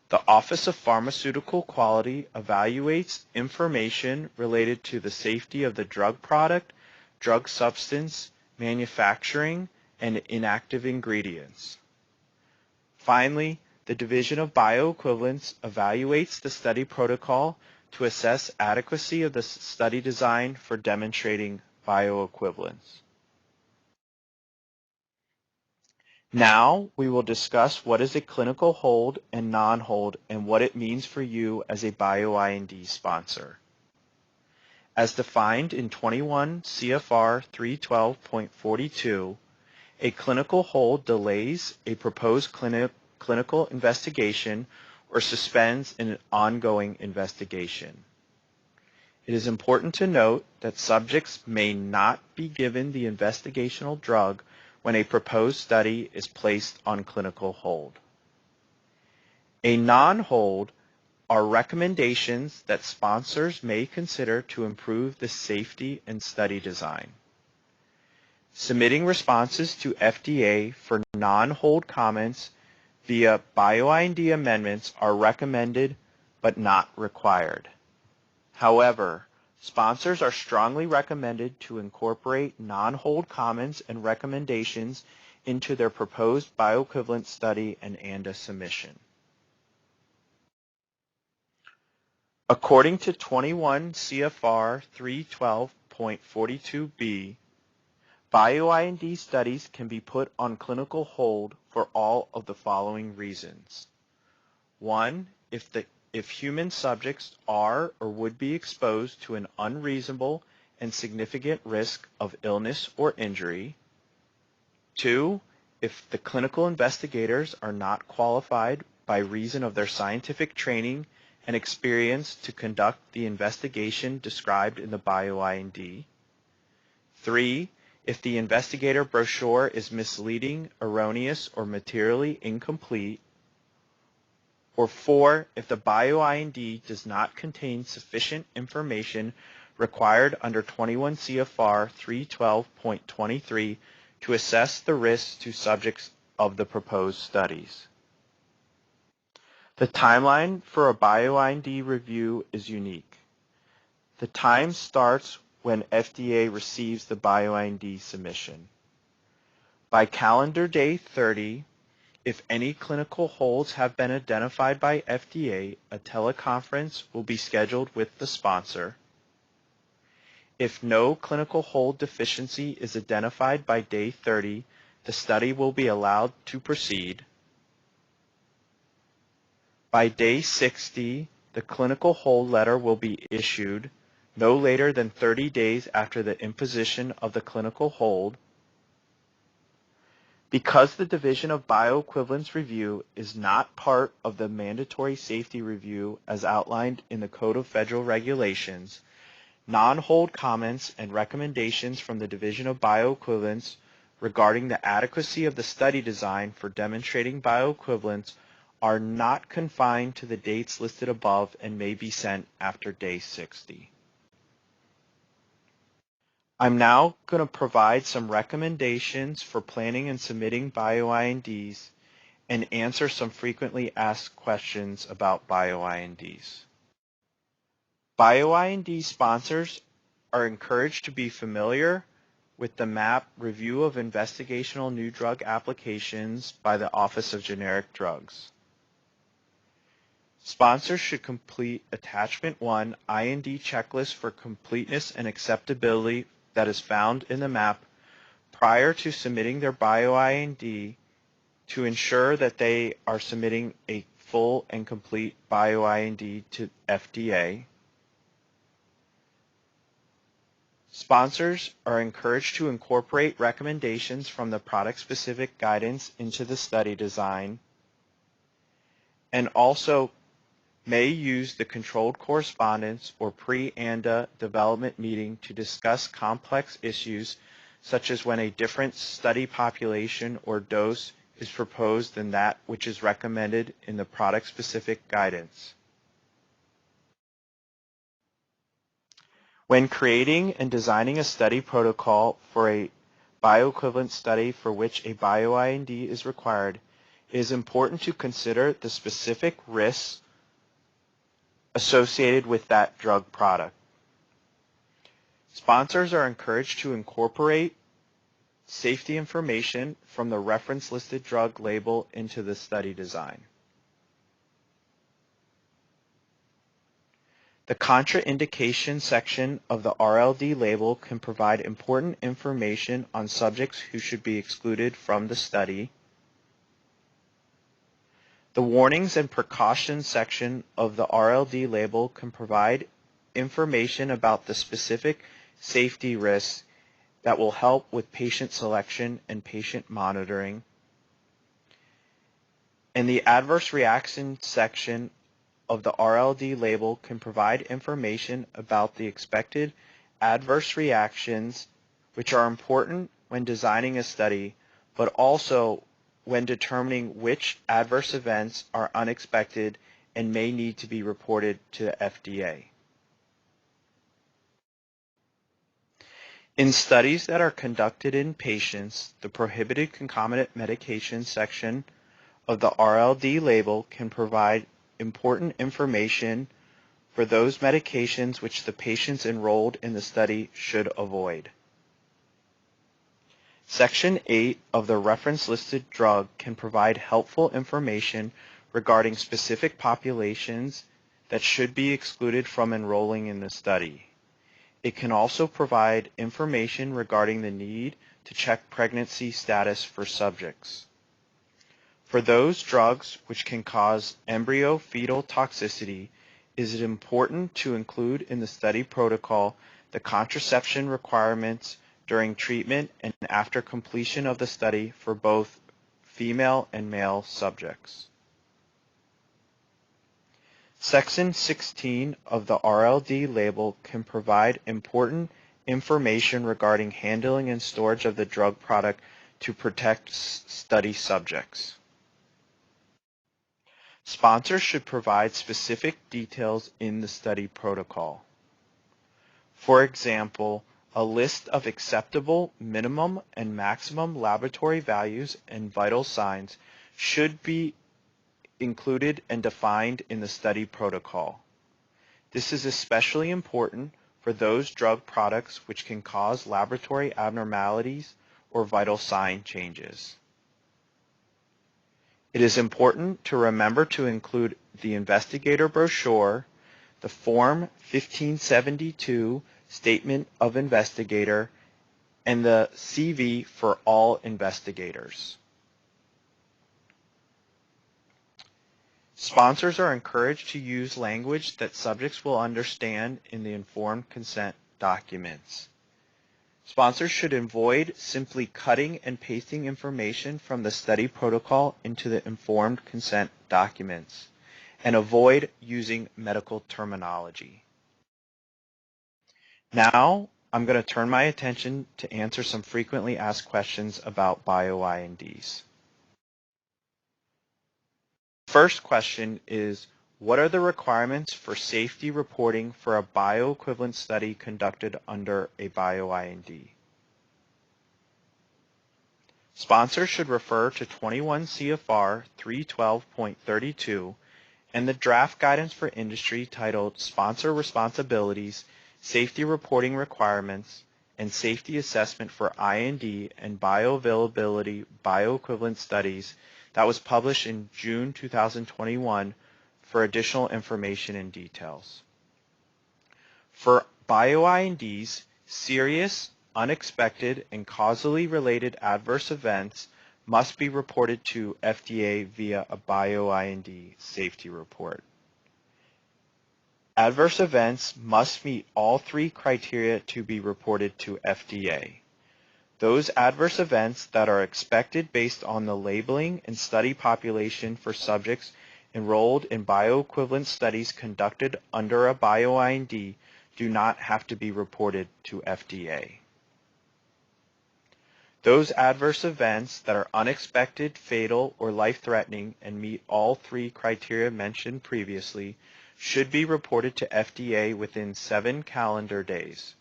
The Office of Pharmaceutical Quality evaluates information related to the safety of the drug product, drug substance, manufacturing, and inactive ingredients. Finally, the Division of Bioequivalence evaluates the study protocol to assess adequacy of the study design for demonstrating bioequivalence. Now we will discuss what is a clinical hold and non-hold and what it means for you as a Bio-IND sponsor. As defined in 21 CFR 312.42, a clinical hold delays a proposed clinical investigation or suspends an ongoing investigation. It is important to note that subjects may not be given the investigational drug when a proposed study is placed on clinical hold. A non-hold are recommendations that sponsors may consider to improve the safety and study design. Submitting responses to FDA for non-hold comments via Bio-IND amendments are recommended but not required. However, sponsors are strongly recommended to incorporate non-hold comments and recommendations into their proposed bioequivalence study and ANDA submission. According to 21 CFR 312.42b, Bio-IND studies can be put on clinical hold for all of the following reasons. 1, if human subjects are or would be exposed to an unreasonable and significant risk of illness or injury. 2, if the clinical investigators are not qualified by reason of their scientific training and experience to conduct the investigation described in the Bio-IND. 3, if the investigator brochure is misleading, erroneous, or materially incomplete. Or 4, if the Bio-IND does not contain sufficient information required under 21 CFR 312.23 to assess the risks to subjects of the proposed studies. The timeline for a Bio-IND review is unique. The time starts when FDA receives the Bio-IND submission. By calendar day 30, if any clinical holds have been identified by FDA, a teleconference will be scheduled with the sponsor. If no clinical hold deficiency is identified by day 30, the study will be allowed to proceed. By day 60, the clinical hold letter will be issued no later than 30 days after the imposition of the clinical hold. Because the Division of Bioequivalence Review is not part of the mandatory safety review as outlined in the Code of Federal Regulations, non-hold comments and recommendations from the Division of Bioequivalence regarding the adequacy of the study design for demonstrating bioequivalence are not confined to the dates listed above and may be sent after day 60. I'm now going to provide some recommendations for planning and submitting Bio-INDs and answer some frequently asked questions about Bio-INDs. Bio-IND sponsors are encouraged to be familiar with the MAP Review of Investigational New Drug Applications by the Office of Generic Drugs. Sponsors should complete Attachment 1 IND checklist for completeness and acceptability that is found in the MAP prior to submitting their Bio-IND to ensure that they are submitting a full and complete Bio-IND to FDA. Sponsors are encouraged to incorporate recommendations from the product-specific guidance into the study design, and also may use the controlled correspondence or pre-ANDA development meeting to discuss complex issues such as when a different study population or dose is proposed than that which is recommended in the product-specific guidance. When creating and designing a study protocol for a bioequivalence study for which a Bio-IND is required, it is important to consider the specific risks associated with that drug product. Sponsors are encouraged to incorporate safety information from the reference listed drug label into the study design. The contraindication section of the RLD label can provide important information on subjects who should be excluded from the study. The warnings and precautions section of the RLD label can provide information about the specific safety risks that will help with patient selection and patient monitoring. And the adverse reaction section of the RLD label can provide information about the expected adverse reactions, which are important when designing a study, but also when determining which adverse events are unexpected and may need to be reported to the FDA. In studies that are conducted in patients, the prohibited concomitant medication section of the RLD label can provide important information for those medications which the patients enrolled in the study should avoid. Section 8 of the reference listed drug can provide helpful information regarding specific populations that should be excluded from enrolling in the study. It can also provide information regarding the need to check pregnancy status for subjects. For those drugs which can cause embryo-fetal toxicity, it is important to include in the study protocol the contraception requirements during treatment and after completion of the study for both female and male subjects. Section 16 of the RLD label can provide important information regarding handling and storage of the drug product to protect study subjects. Sponsors should provide specific details in the study protocol. For example, a list of acceptable minimum and maximum laboratory values and vital signs should be included and defined in the study protocol. This is especially important for those drug products which can cause laboratory abnormalities or vital sign changes. It is important to remember to include the investigator brochure, the Form 1572 Statement of Investigator, and the CV for all investigators. Sponsors are encouraged to use language that subjects will understand in the informed consent documents. Sponsors should avoid simply cutting and pasting information from the study protocol into the informed consent documents, and avoid using medical terminology. Now, I'm going to turn my attention to answer some frequently asked questions about Bio-INDs. First question is, what are the requirements for safety reporting for a bioequivalent study conducted under a Bio-IND? Sponsors should refer to 21 CFR 312.32 and the draft guidance for industry titled Sponsor Responsibilities, Safety Reporting Requirements, and Safety Assessment for IND and Bioavailability Bioequivalent Studies that was published in June 2021 for additional information and details. For Bio-INDs, serious, unexpected, and causally related adverse events must be reported to FDA via a Bio-IND safety report. Adverse events must meet all three criteria to be reported to FDA. Those adverse events that are expected based on the labeling and study population for subjects enrolled in bioequivalent studies conducted under a Bio-IND do not have to be reported to FDA. Those adverse events that are unexpected, fatal, or life-threatening and meet all three criteria mentioned previously should be reported to FDA within 7 calendar days.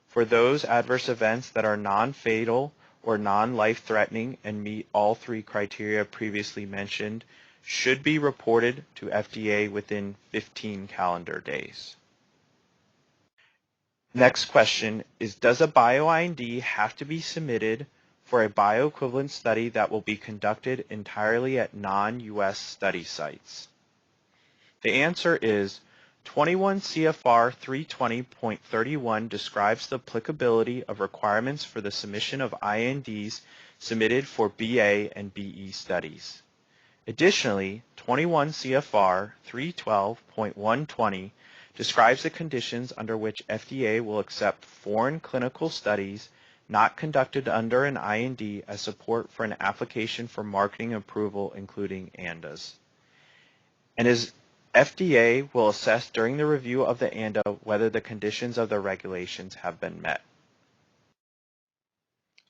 For those adverse events that are non-fatal or non-life-threatening and meet all three criteria previously mentioned should be reported to FDA within 15 calendar days. Next question is, does a Bio-IND have to be submitted for a bioequivalent study that will be conducted entirely at non-US study sites? The answer is 21 CFR 320.31 describes the applicability of requirements for the submission of INDs submitted for BA and BE studies. Additionally, 21 CFR 312.120 describes the conditions under which FDA will accept foreign clinical studies not conducted under an IND as support for an application for marketing approval, including ANDAs. And as FDA will assess during the review of the ANDA whether the conditions of the regulations have been met.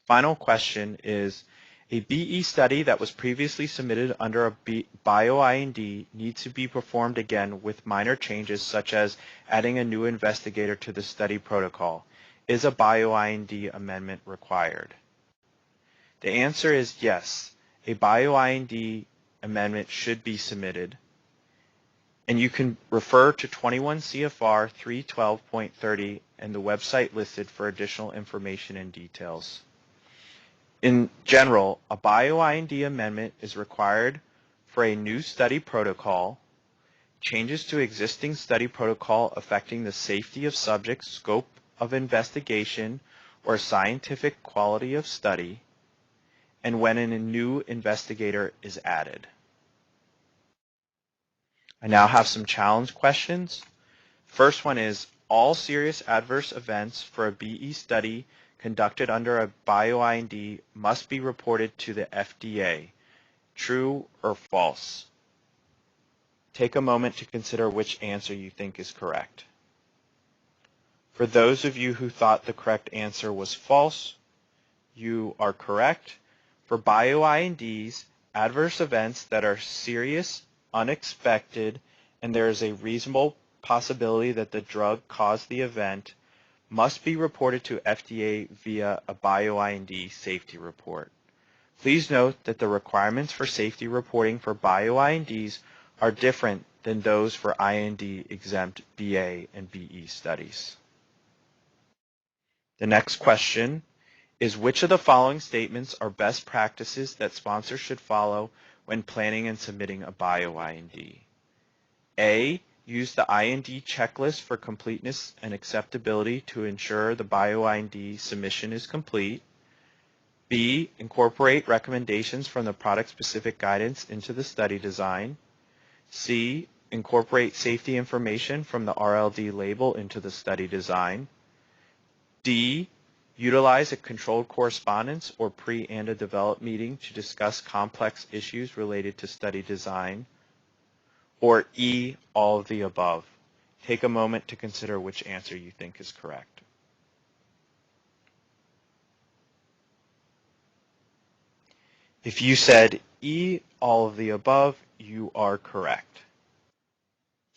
Final question is, a BE study that was previously submitted under a Bio-IND needs to be performed again with minor changes such as adding a new investigator to the study protocol. Is a Bio-IND amendment required? The answer is yes. A Bio-IND amendment should be submitted. And you can refer to 21 CFR 312.30 and the website listed for additional information and details. In general, a Bio-IND amendment is required for a new study protocol, changes to existing study protocol affecting the safety of subjects, scope of investigation, or scientific quality of study, and when a new investigator is added. I now have some challenge questions. First one is, all serious adverse events for a BE study conducted under a Bio-IND must be reported to the FDA. True or false? Take a moment to consider which answer you think is correct. For those of you who thought the correct answer was false, you are correct. For Bio-INDs, adverse events that are serious, unexpected, and there is a reasonable possibility that the drug caused the event must be reported to FDA via a Bio-IND safety report. Please note that the requirements for safety reporting for Bio-INDs are different than those for IND-exempt BA and BE studies. The next question is, which of the following statements are best practices that sponsors should follow when planning and submitting a Bio-IND? A, use the IND checklist for completeness and acceptability to ensure the Bio-IND submission is complete. B, incorporate recommendations from the product-specific guidance into the study design. C, incorporate safety information from the RLD label into the study design. D, utilize a controlled correspondence or pre-ANDA develop meeting to discuss complex issues related to study design. Or E, all of the above. Take a moment to consider which answer you think is correct. If you said E, all of the above, you are correct.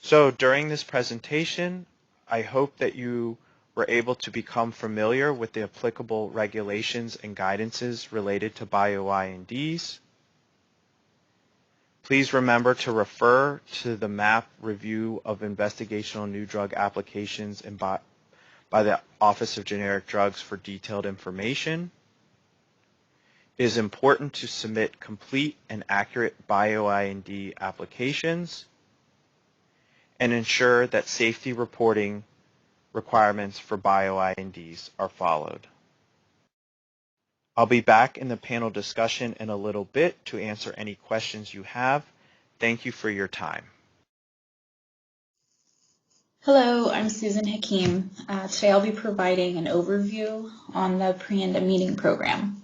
So during this presentation, I hope that you were able to become familiar with the applicable regulations and guidances related to Bio-INDs. Please remember to refer to the MAP review of investigational new drug applications and by the Office of Generic Drugs for detailed information. It is important to submit complete and accurate Bio-IND applications and ensure that safety reporting requirements for Bio-INDs are followed. I'll be back in the panel discussion in a little bit to answer any questions you have. Thank you for your time. Hello, I'm Susan Hakeem. Today I'll be providing an overview on the pre-ANDA meeting program.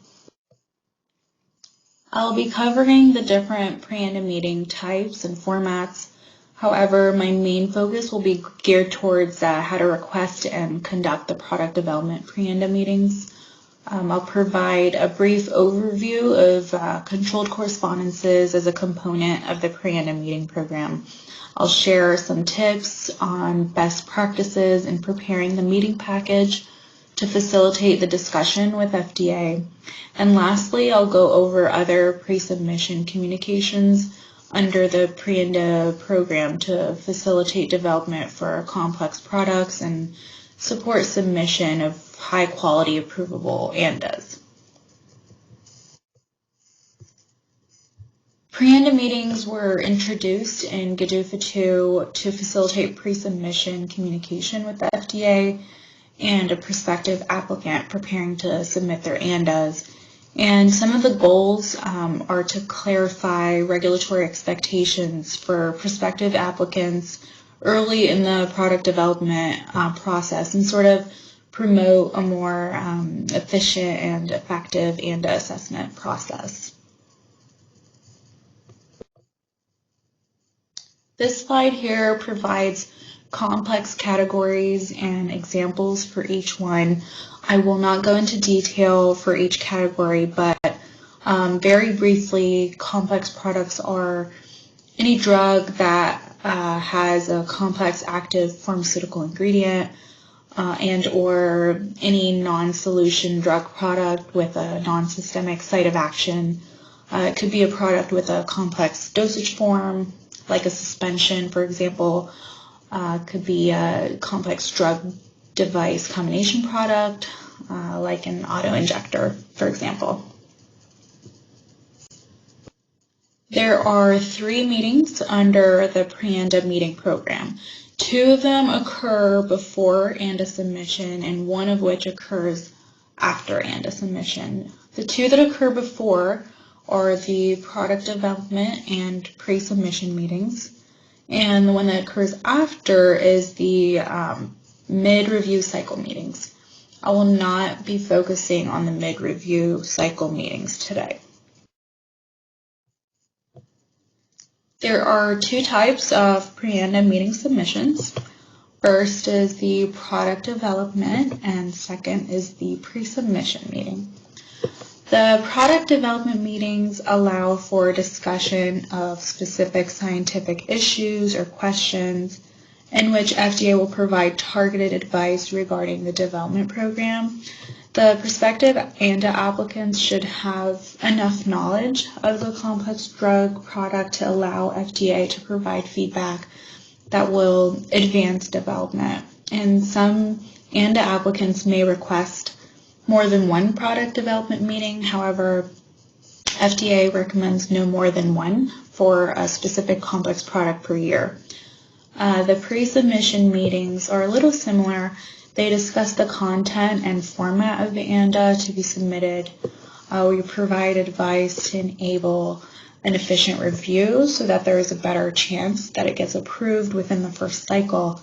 I'll be covering the different pre-ANDA meeting types and formats. However, my main focus will be geared towards how to request and conduct the product development pre-ANDA meetings. I'll provide a brief overview of controlled correspondences as a component of the pre-ANDA meeting program. I'll share some tips on best practices in preparing the meeting package to facilitate the discussion with FDA. And lastly, I'll go over other pre-submission communications under the pre-ANDA program to facilitate development for complex products and support submission of high-quality approvable ANDAs. Pre-ANDA meetings were introduced in GDUFA 2 to facilitate pre-submission communication with the FDA and a prospective applicant preparing to submit their ANDAs. And some of the goals are to clarify regulatory expectations for prospective applicants early in the product development process and sort of promote a more efficient and effective ANDA assessment process. This slide here provides complex categories and examples for each one. I will not go into detail for each category, but very briefly, complex products are any drug that has a complex active pharmaceutical ingredient and or any non-solution drug product with a non-systemic site of action. It could be a product with a complex dosage form, like a suspension, for example. Could be a complex drug device combination product, like an auto-injector, for example. There are 3 meetings under the pre-ANDA meeting program. 2 of them occur before ANDA submission and 1 of which occurs after ANDA submission. The 2 that occur before are the product development and pre-submission meetings, and the one that occurs after is the mid-review cycle meetings. I will not be focusing on the mid-review cycle meetings today. There are 2 types of pre-ANDA meeting submissions. First is the product development, and second is the pre-submission meeting. The product development meetings allow for discussion of specific scientific issues or questions in which FDA will provide targeted advice regarding the development program. The prospective ANDA applicants should have enough knowledge of the complex drug product to allow FDA to provide feedback that will advance development. And some ANDA applicants may request more than 1 product development meeting. However, FDA recommends no more than 1 for a specific complex product per year. The pre-submission meetings are a little similar. They discuss the content and format of the ANDA to be submitted. We provide advice to enable an efficient review so that there is a better chance that it gets approved within the first cycle.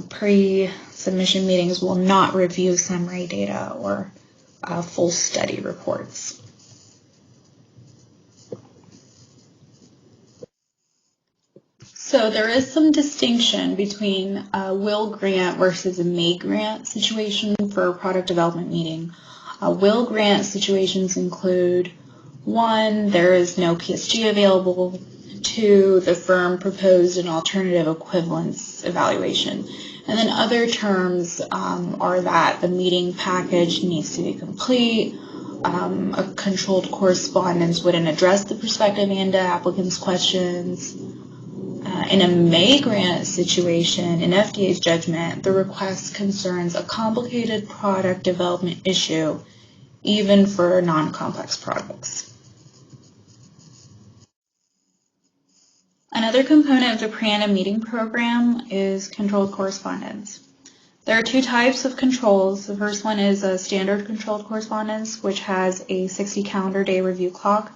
Pre-submission meetings will not review summary data or full study reports. So there is some distinction between a will grant versus a may grant situation for a product development meeting. Will grant situations include 1, there is no PSG available, 2, the firm proposed an alternative equivalence evaluation. And then other terms are that the meeting package needs to be complete, a controlled correspondence wouldn't address the prospective ANDA applicant's questions. In a may grant situation, in FDA's judgment, the request concerns a complicated product development issue, even for non-complex products. Another component of the pre-ANDA meeting program is controlled correspondence. There are 2 types of controls. The first one is a standard controlled correspondence, which has a 60 calendar day review clock.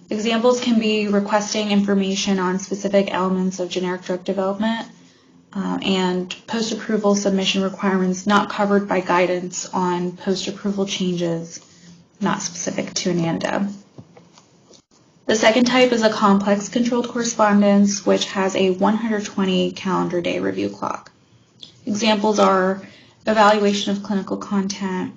Examples can be requesting information on specific elements of generic drug development and post-approval submission requirements not covered by guidance on post-approval changes not specific to an ANDA. The second type is a complex controlled correspondence, which has a 120 calendar day review clock. Examples are evaluation of clinical content,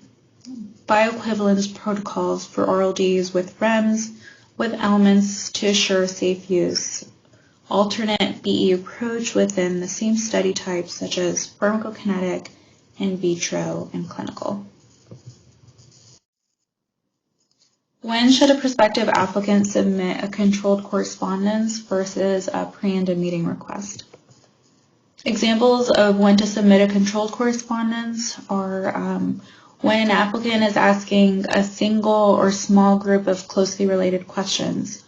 bioequivalence protocols for oral Ds with REMS, with elements to assure safe use, alternate BE approach within the same study types such as pharmacokinetic, in vitro, and clinical. When should a prospective applicant submit a controlled correspondence versus a pre-ANDA meeting request? Examples of when to submit a controlled correspondence are when an applicant is asking a single or small group of closely related questions,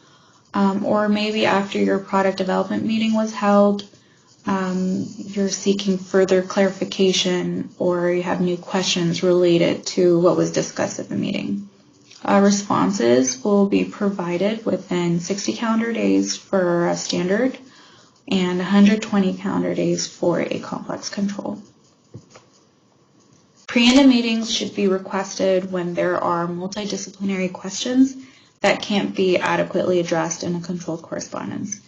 or maybe after your product development meeting was held, you're seeking further clarification or you have new questions related to what was discussed at the meeting. Responses will be provided within 60 calendar days for a standard and 120 calendar days for a complex control. Pre-IND meetings should be requested when there are multidisciplinary questions that can't be adequately addressed in a controlled correspondence.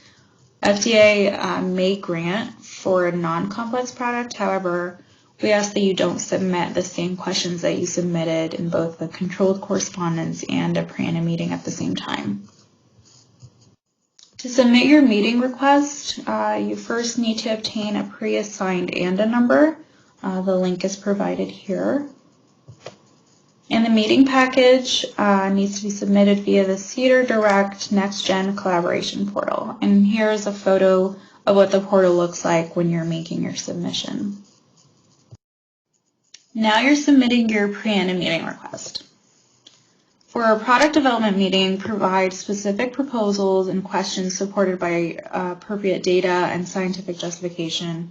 FDA may grant for a non-complex product. However, we ask that you don't submit the same questions that you submitted in both the controlled correspondence and a pre-IND meeting at the same time. To submit your meeting request, you first need to obtain a pre-assigned ANDA number. The link is provided here. And the meeting package needs to be submitted via the CDER Direct Next-Gen Collaboration Portal. And here's a photo of what the portal looks like when you're making your submission. Now you're submitting your pre-IND meeting request. For a product development meeting, provide specific proposals and questions supported by appropriate data and scientific justification.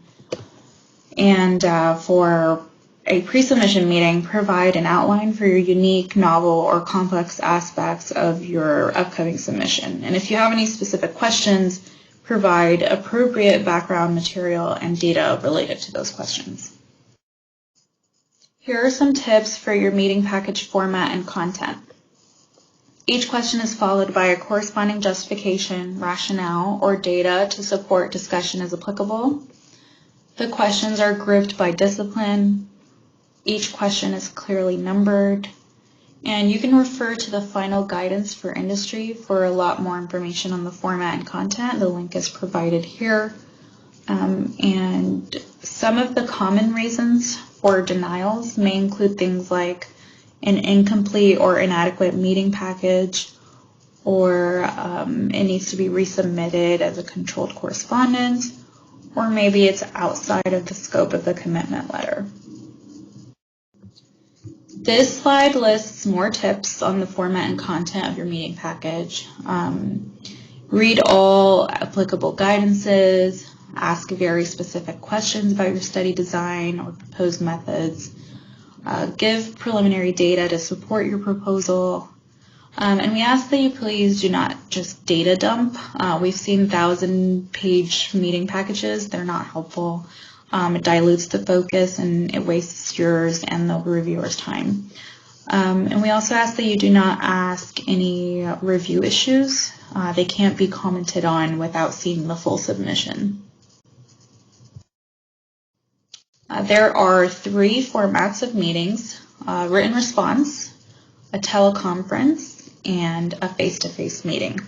And for a pre-submission meeting, provide an outline for your unique, novel, or complex aspects of your upcoming submission. And if you have any specific questions, provide appropriate background material and data related to those questions. Here are some tips for your meeting package format and content. Each question is followed by a corresponding justification, rationale, or data to support discussion as applicable. The questions are grouped by discipline. Each question is clearly numbered. And you can refer to the final guidance for industry for a lot more information on the format and content. The link is provided here. And some of the common reasons for denials may include things like an incomplete or inadequate meeting package, or it needs to be resubmitted as a controlled correspondence, or maybe it's outside of the scope of the commitment letter. This slide lists more tips on the format and content of your meeting package. Read all applicable guidances, ask very specific questions about your study design or proposed methods, give preliminary data to support your proposal, and we ask that you please do not just data dump. We've seen 1,000-page meeting packages. They're not helpful. It dilutes the focus and it wastes yours and the reviewer's time. And we also ask that you do not ask any review issues. They can't be commented on without seeing the full submission. There are 3 formats of meetings: written response, a teleconference, and a face-to-face meeting.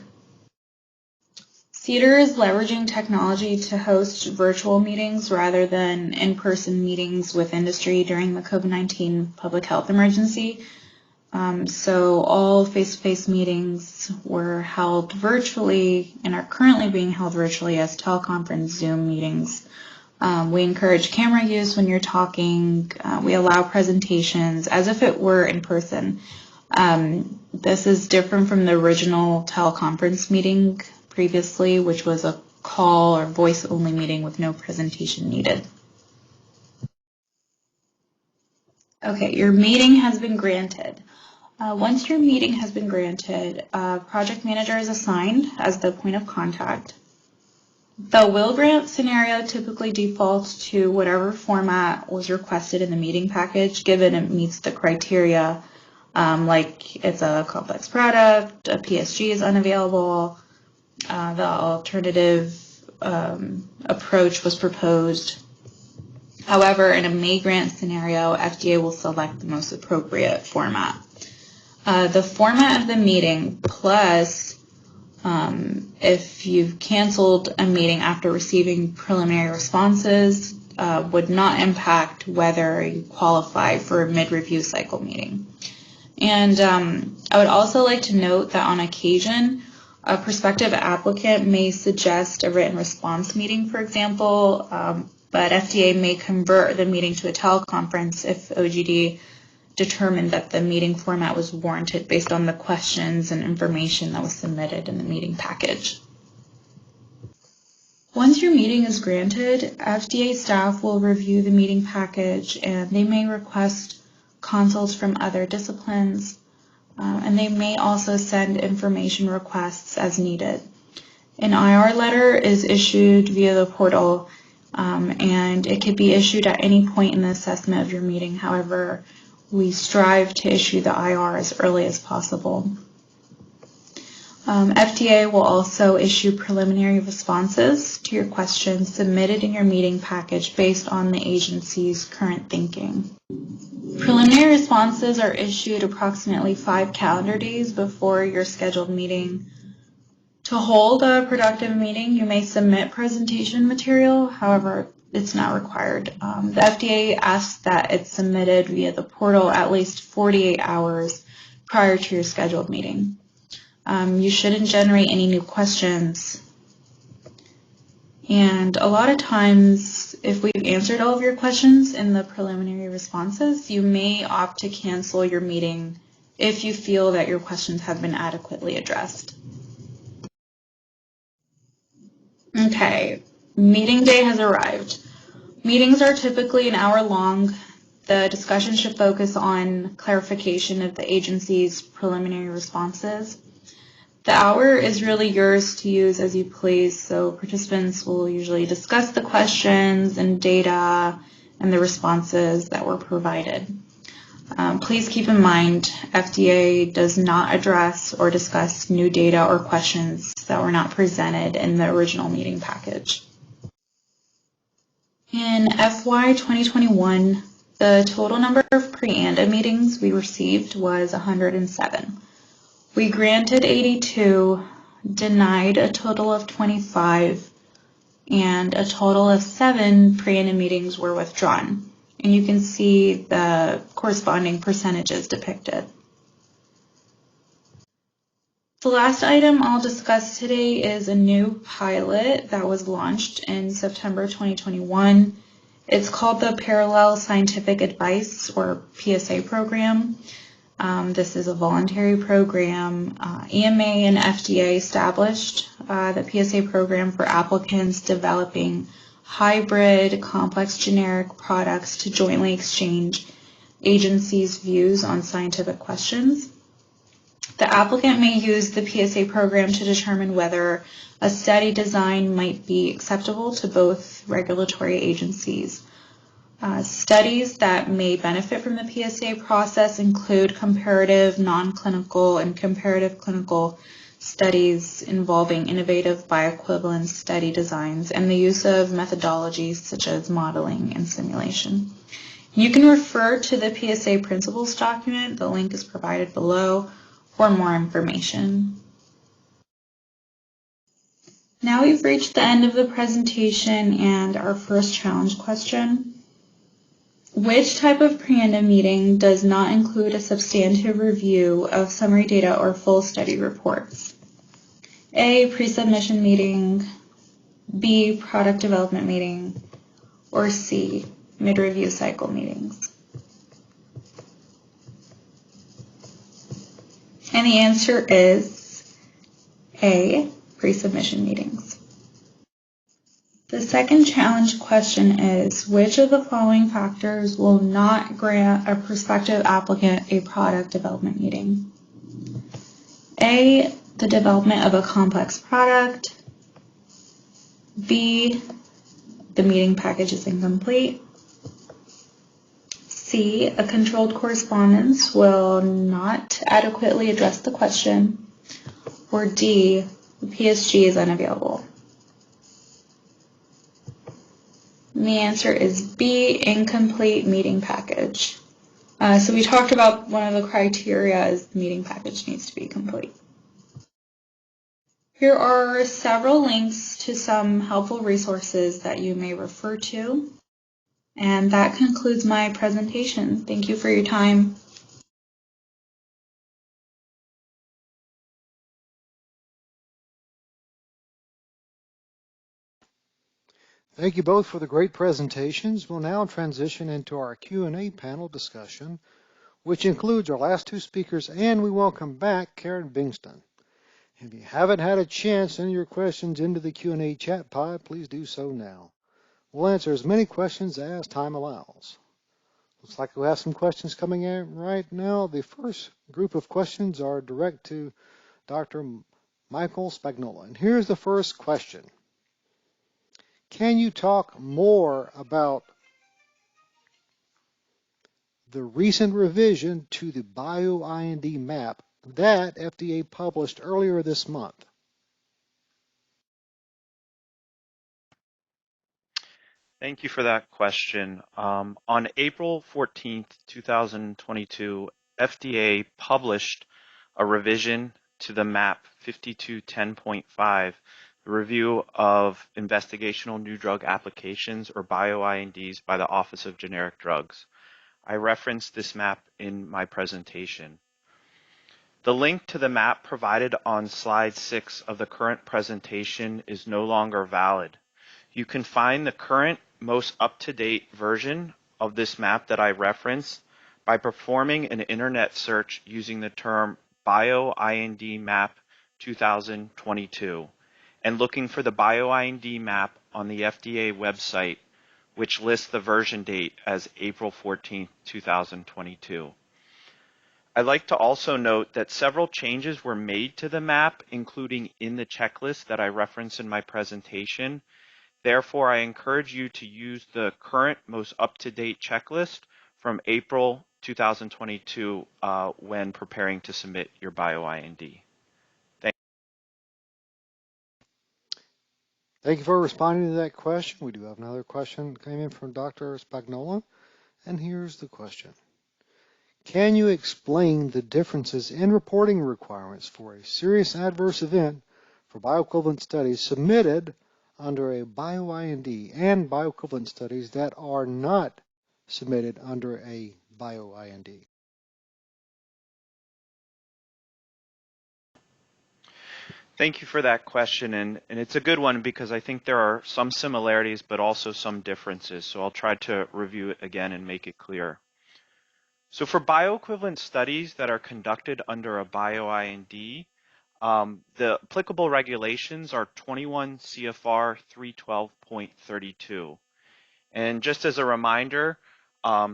CDER is leveraging technology to host virtual meetings rather than in-person meetings with industry during the COVID-19 public health emergency. So all face-to-face meetings were held virtually and are currently being held virtually as teleconference Zoom meetings. We encourage camera use when you're talking. We allow presentations as if it were in person. This is different from the original teleconference meeting previously, which was a call or voice-only meeting with no presentation needed. Okay, your meeting has been granted. Once your meeting has been granted, a project manager is assigned as the point of contact. The will grant scenario typically defaults to whatever format was requested in the meeting package, given it meets the criteria, like it's a complex product, a PSG is unavailable, the alternative approach was proposed. However, in a may grant scenario, FDA will select the most appropriate format. The format of the meeting plus if you've canceled a meeting after receiving preliminary responses would not impact whether you qualify for a mid-review cycle meeting. And I would also like to note that on occasion, a prospective applicant may suggest a written response meeting, for example, but FDA may convert the meeting to a teleconference if OGD determined that the meeting format was warranted based on the questions and information that was submitted in the meeting package. Once your meeting is granted, FDA staff will review the meeting package and they may request consults from other disciplines, and they may also send information requests as needed. An IR letter is issued via the portal, and it could be issued at any point in the assessment of your meeting. However, we strive to issue the IR as early as possible. FDA will also issue preliminary responses to your questions submitted in your meeting package based on the agency's current thinking. Preliminary responses are issued approximately 5 calendar days before your scheduled meeting. To hold a productive meeting, you may submit presentation material. However, it's not required. The FDA asks that it's submitted via the portal at least 48 hours prior to your scheduled meeting. You shouldn't generate any new questions. And a lot of times, if we've answered all of your questions in the preliminary responses, you may opt to cancel your meeting if you feel that your questions have been adequately addressed. Okay, meeting day has arrived. Meetings are typically an hour long. The discussion should focus on clarification of the agency's preliminary responses. The hour is really yours to use as you please, so participants will usually discuss the questions and data and the responses that were provided. Please keep in mind, FDA does not address or discuss new data or questions that were not presented in the original meeting package. In FY 2021, the total number of pre-ANDA meetings we received was 107. We granted 82, denied a total of 25, and a total of 7 pre-ANDA meetings were withdrawn. And you can see the corresponding percentages depicted. The last item I'll discuss today is a new pilot that was launched in September 2021. It's called the Parallel Scientific Advice, or PSA program. This is a voluntary program. EMA and FDA established the PSA program for applicants developing hybrid complex generic products to jointly exchange agencies' views on scientific questions. The applicant may use the PSA program to determine whether a study design might be acceptable to both regulatory agencies. Studies that may benefit from the PSA process include comparative non-clinical and comparative clinical studies involving innovative bioequivalence study designs and the use of methodologies such as modeling and simulation. You can refer to the PSA principles document. The link is provided below for more information. Now we've reached the end of the presentation and our first challenge question. Which type of pre-ANDA meeting does not include a substantive review of summary data or full study reports? A, pre-submission meeting, B, product development meeting, or C, mid-review cycle meetings? And the answer is A, pre-submission meetings. The second challenge question is, which of the following factors will not grant a prospective applicant a product development meeting? A, the development of a complex product. B, the meeting package is incomplete. C, a controlled correspondence will not adequately address the question. Or D, the PSG is unavailable. And the answer is B, incomplete meeting package. So we talked about one of the criteria is the meeting package needs to be complete. Here are several links to some helpful resources that you may refer to. And that concludes my presentation. Thank you for your time. Thank you both for the great presentations. We'll now transition into our Q&A panel discussion. which includes our last two speakers, and we welcome back Karen Bingston. If you haven't had a chance to enter your questions into the Q&A chat pod, please do so now. We'll answer as many questions as time allows. Looks like we have some questions coming in right now. The first group of questions are direct to Dr. Michael Spagnola. And here's the first question. Can you talk more about the recent revision to the Bio-IND map that FDA published earlier this month? Thank you for that question. On April 14th, 2022, FDA published a revision to the map 5210.5, the review of investigational new drug applications, or Bio-INDs, by the Office of Generic Drugs. I referenced this map in my presentation. The link to the map provided on slide 6 of the current presentation is no longer valid. You can find the current, most up-to-date version of this map that I referenced by performing an internet search using the term Bio-IND map 2022 and looking for the Bio-IND map on the FDA website, which lists the version date as April 14, 2022. I'd like to also note that several changes were made to the map, including in the checklist that I referenced in my presentation. Therefore, I encourage you to use the current, most up-to-date checklist from April 2022 when preparing to submit your Bio-IND. Thank you for responding to that question. We do have another question that came in from Dr. Spagnola, and here's the question. Can you explain the differences in reporting requirements for a serious adverse event for bioequivalent studies submitted under a Bio-IND and bioequivalent studies that are not submitted under a Bio-IND? Thank you for that question, and it's a good one because I think there are some similarities but also some differences, so I'll try to review it again and make it clear. So for bioequivalent studies that are conducted under a Bio-IND, the applicable regulations are 21 CFR 312.32. And just as a reminder,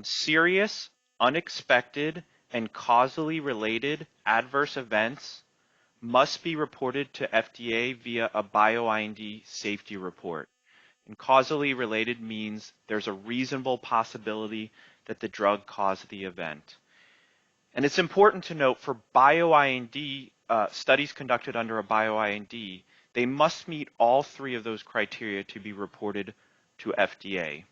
serious, unexpected, and causally related adverse events must be reported to FDA via a Bio-IND safety report. And causally related means there's a reasonable possibility that the drug caused the event. And it's important to note for Bio-IND studies conducted under a Bio-IND, they must meet all three of those criteria to be reported to FDA.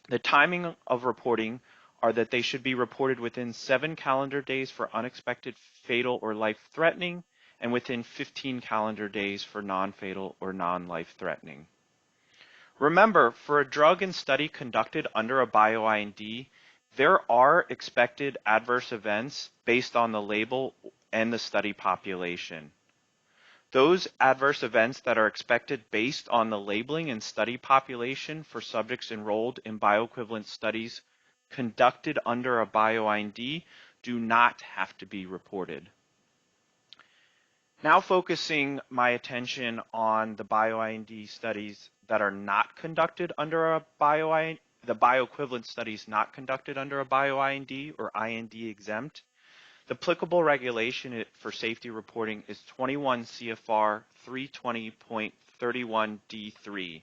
The timing of reporting are that they should be reported within 7 calendar days for unexpected, fatal, or life-threatening, and within 15 calendar days for non-fatal or non-life-threatening. Remember, for a drug and study conducted under a Bio-IND, there are expected adverse events based on the label and the study population. Those adverse events that are expected based on the labeling and study population for subjects enrolled in bioequivalent studies conducted under a Bio-IND do not have to be reported. Now focusing my attention on the Bio-IND studies that are not conducted under a Bio-IND, the bioequivalent studies not conducted under a Bio-IND or IND exempt, the applicable regulation for safety reporting is 21 CFR 320.31D3.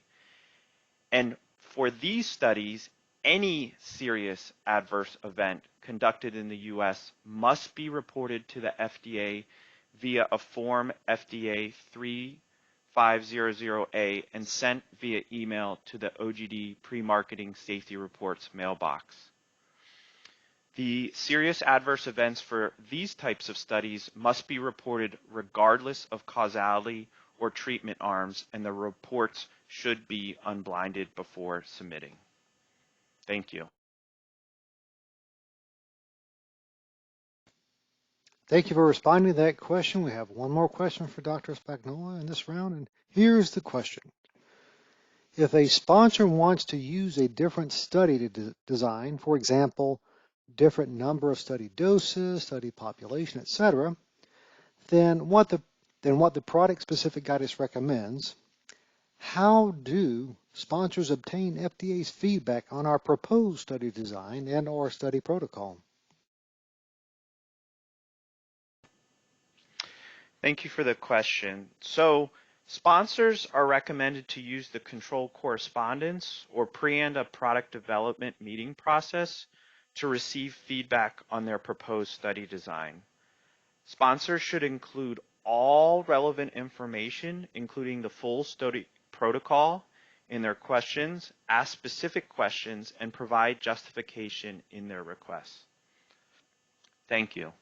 And for these studies, any serious adverse event conducted in the U.S. must be reported to the FDA via a form FDA 3500A and sent via email to the OGD pre-marketing safety reports mailbox. The serious adverse events for these types of studies must be reported regardless of causality or treatment arms, and the reports should be unblinded before submitting. Thank you. Thank you for responding to that question. We have one more question for Dr. Spagnola in this round, and here's the question. If a sponsor wants to use a different study to design, for example, different number of study doses, study population, etc., than what the product-specific guidance recommends, how do sponsors obtain FDA's feedback on our proposed study design and/or study protocol? Thank you for the question. So sponsors are recommended to use the controlled correspondence or pre-ANDA product development meeting process to receive feedback on their proposed study design. Sponsors should include all relevant information, including the full study protocol, in their questions, ask specific questions, and provide justification in their requests. Thank you.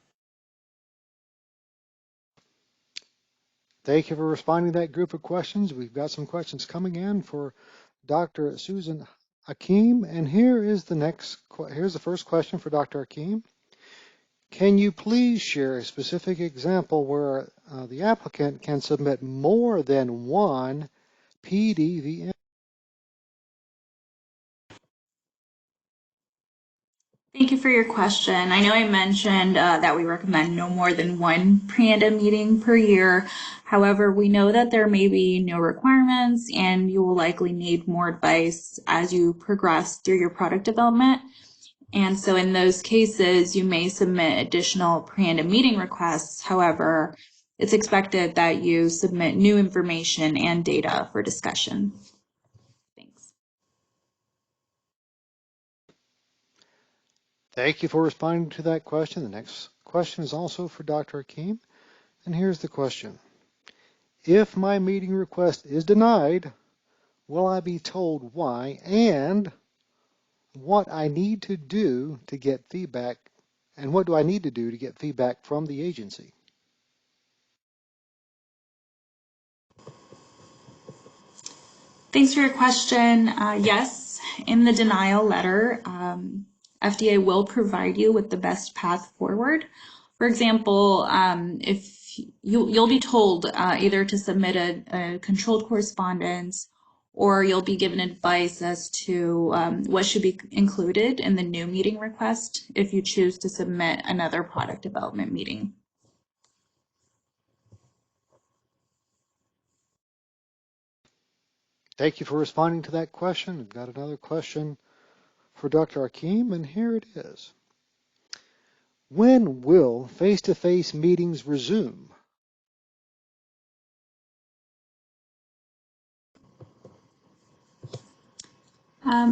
Thank you for responding to that group of questions. We've got some questions coming in for Dr. Susan Hakim, and here's the first question for Dr. Hakim. Can you please share a specific example where the applicant can submit more than one PDVM? Thank you for your question. I know I mentioned that we recommend no more than one pre-ANDA meeting per year. However, we know that there may be no requirements and you will likely need more advice as you progress through your product development. And so in those cases, you may submit additional pre-ANDA meeting requests. However, it's expected that you submit new information and data for discussion. Thanks. Thank you for responding to that question. The next question is also for Dr. Hakim, and here's the question. If my meeting request is denied, will I be told why and what I need to do to get feedback, and what do I need to do to get feedback from the agency? Thanks for your question. Yes, in the denial letter, FDA will provide you with the best path forward. For example, if you'll be told either to submit a controlled correspondence, or you'll be given advice as to what should be included in the new meeting request if you choose to submit another product development meeting. Thank you for responding to that question. We've got another question for Dr. Hakim, and here it is. When will face-to-face meetings resume?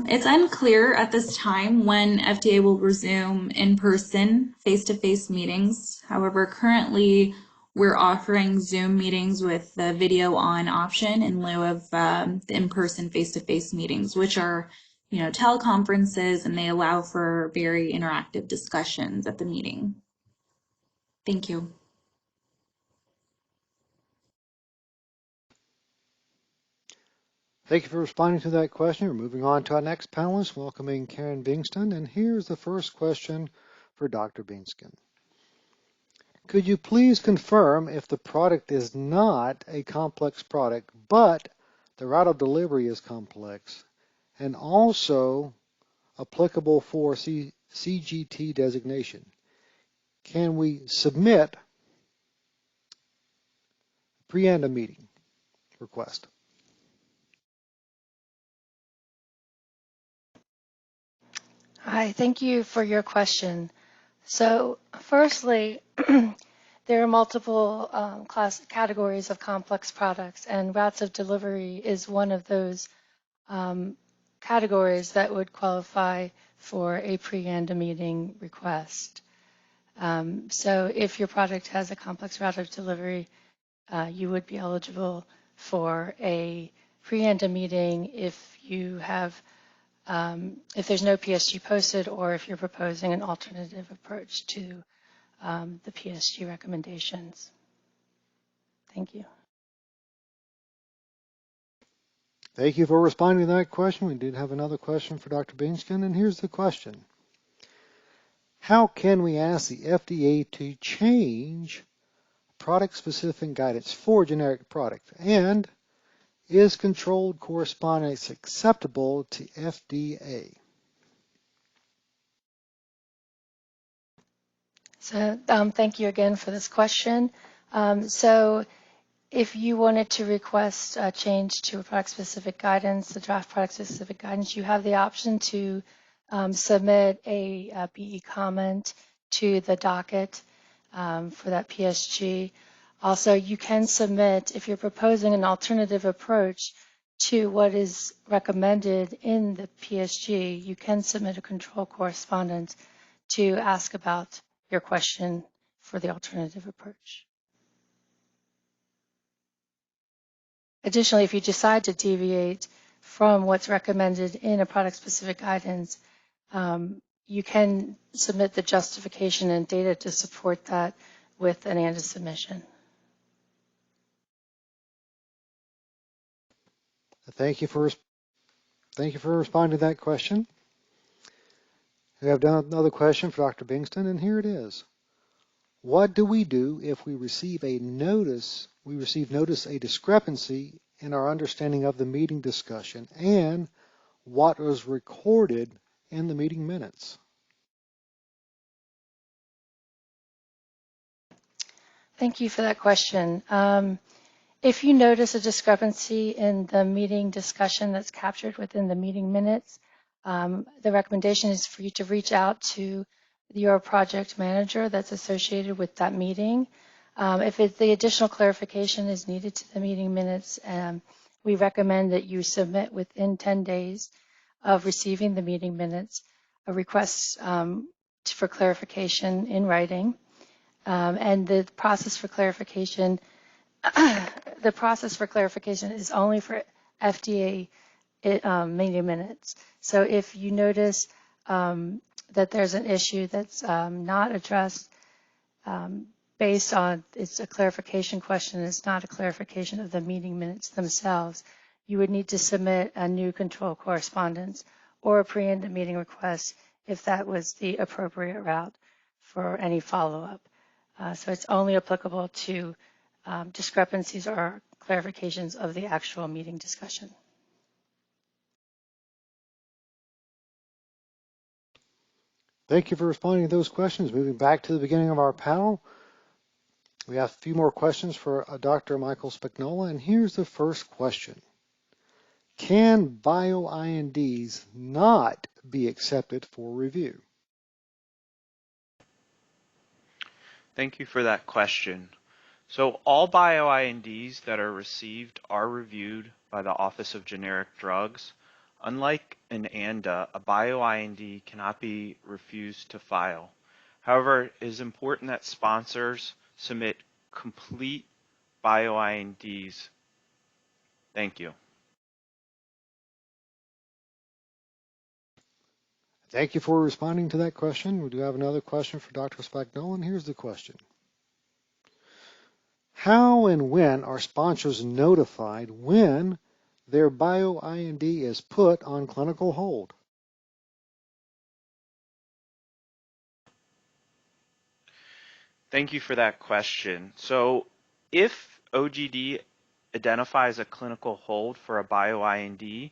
It's unclear at this time when FDA will resume in-person face-to-face meetings. However, currently we're offering Zoom meetings with the video on option in lieu of the in-person face-to-face meetings, which are, teleconferences, and they allow for very interactive discussions at the meeting. Thank you. Thank you for responding to that question. We're moving on to our next panelist, welcoming Karen Bingston. And here's the first question for Dr. Bingston. Could you please confirm if the product is not a complex product, but the route of delivery is complex, and also applicable for CGT designation? Can we submit pre-ANDA meeting request? Hi, thank you for your question. So firstly, there are multiple categories of complex products, and routes of delivery is one of those categories that would qualify for a pre-ANDA meeting request. So if your product has a complex route of delivery, you would be eligible for a pre-ANDA meeting if you have if there's no PSG posted, or if you're proposing an alternative approach to the PSG recommendations. Thank you. Thank you for responding to that question. We did have another question for Dr. Bingston, and here's the question. How can we ask the FDA to change product-specific guidance for generic product? And is controlled correspondence acceptable to FDA? So thank you again for this question. So if you wanted to request a change to a product-specific guidance, the draft product-specific guidance, you have the option to submit a BE comment to the docket for that PSG. Also, you can submit, if you're proposing an alternative approach to what is recommended in the PSG, you can submit a control correspondence to ask about your question for the alternative approach. Additionally, if you decide to deviate from what's recommended in a product-specific guidance, you can submit the justification and data to support that with an ANDA submission. Thank you for responding to that question. We have another question for Dr. Bingston, and here it is. What do we do if we receive notice a discrepancy in our understanding of the meeting discussion and what was recorded in the meeting minutes? Thank you for that question. If you notice a discrepancy in the meeting discussion that's captured within the meeting minutes, the recommendation is for you to reach out to your project manager that's associated with that meeting. If the additional clarification is needed to the meeting minutes, we recommend that you submit within 10 days of receiving the meeting minutes a request for clarification in writing. And the process for clarification is only for FDA meeting minutes. So if you notice that there's an issue that's not addressed based on it's a clarification question, it's not a clarification of the meeting minutes themselves, you would need to submit a new control correspondence or a pre-end meeting request if that was the appropriate route for any follow-up. So it's only applicable to discrepancies or clarifications of the actual meeting discussion. Thank you for responding to those questions. Moving back to the beginning of our panel, we have a few more questions for Dr. Michael Spagnola, and here's the first question. Can Bio-INDs not be accepted for review? Thank you for that question. So all Bio-INDs that are received are reviewed by the Office of Generic Drugs. Unlike an ANDA, a Bio-IND cannot be refused to file. However, it is important that sponsors submit complete Bio-INDs. Thank you. Thank you for responding to that question. We do have another question for Dr. Spagnola, and here's the question. How and when are sponsors notified when their Bio-IND is put on clinical hold? Thank you for that question. So if OGD identifies a clinical hold for a Bio-IND,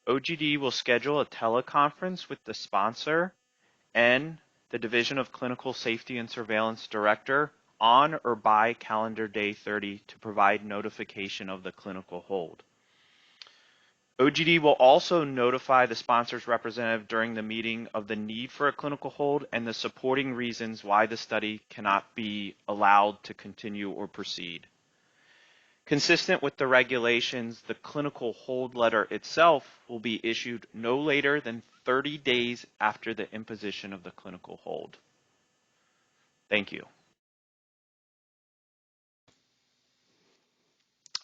OGD will schedule a teleconference with the sponsor and the Division of Clinical Safety and Surveillance Director on or by calendar day 30 to provide notification of the clinical hold. OGD will also notify the sponsor's representative during the meeting of the need for a clinical hold and the supporting reasons why the study cannot be allowed to continue or proceed. Consistent with the regulations, the clinical hold letter itself will be issued no later than 30 days after the imposition of the clinical hold. Thank you.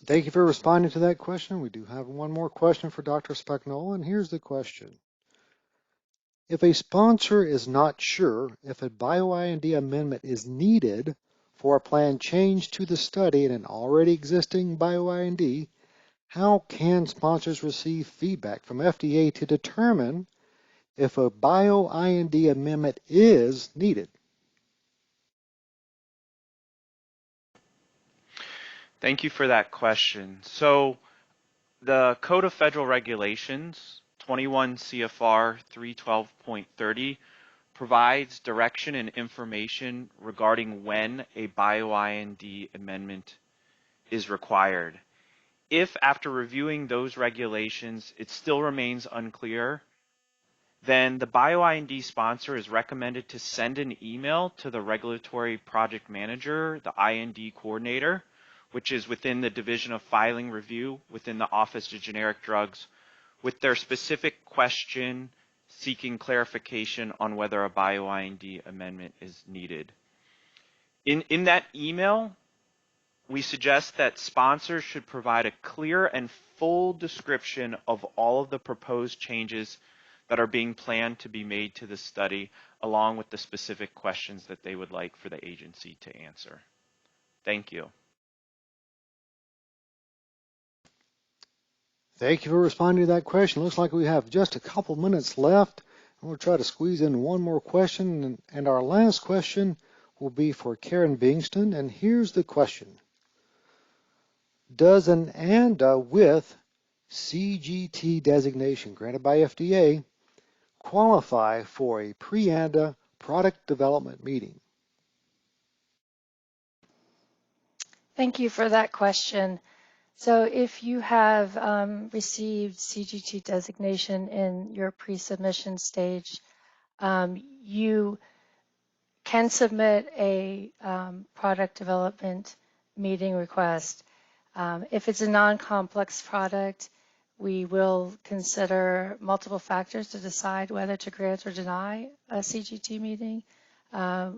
Thank you for responding to that question. We do have one more question for Dr. Spagnola, and here's the question. If a sponsor is not sure if a Bio-IND amendment is needed for a planned change to the study in an already existing Bio-IND, how can sponsors receive feedback from FDA to determine if a Bio-IND amendment is needed? Thank you for that question. So the Code of Federal Regulations, 21 CFR 312.30, provides direction and information regarding when a Bio-IND amendment is required. If after reviewing those regulations it still remains unclear, then the Bio-IND sponsor is recommended to send an email to the regulatory project manager, the IND coordinator, which is within the Division of Filing Review within the Office of Generic Drugs, with their specific question seeking clarification on whether a Bio-IND amendment is needed. In that email, we suggest that sponsors should provide a clear and full description of all of the proposed changes that are being planned to be made to the study, along with the specific questions that they would like for the agency to answer. Thank you. Thank you for responding to that question. Looks like we have just a couple minutes left. We'll try to squeeze in one more question. And our last question will be for Karen Bingston. And here's the question. Does an ANDA with CGT designation granted by FDA qualify for a pre-ANDA product development meeting? Thank you for that question. So if you have received CGT designation in your pre-submission stage, you can submit a product development meeting request. If it's a non-complex product, we will consider multiple factors to decide whether to grant or deny a CGT meeting that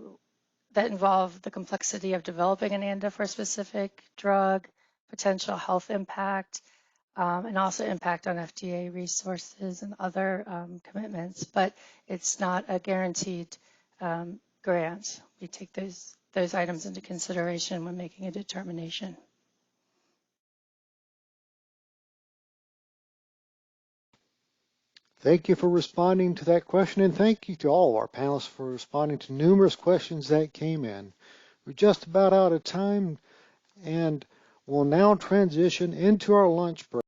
involve the complexity of developing an ANDA for a specific drug, potential health impact, and also impact on FDA resources and other commitments. But it's not a guaranteed grant. We take those items into consideration when making a determination. Thank you for responding to that question, and thank you to all of our panelists for responding to numerous questions that came in. We're just about out of time, and we'll now transition into our lunch break.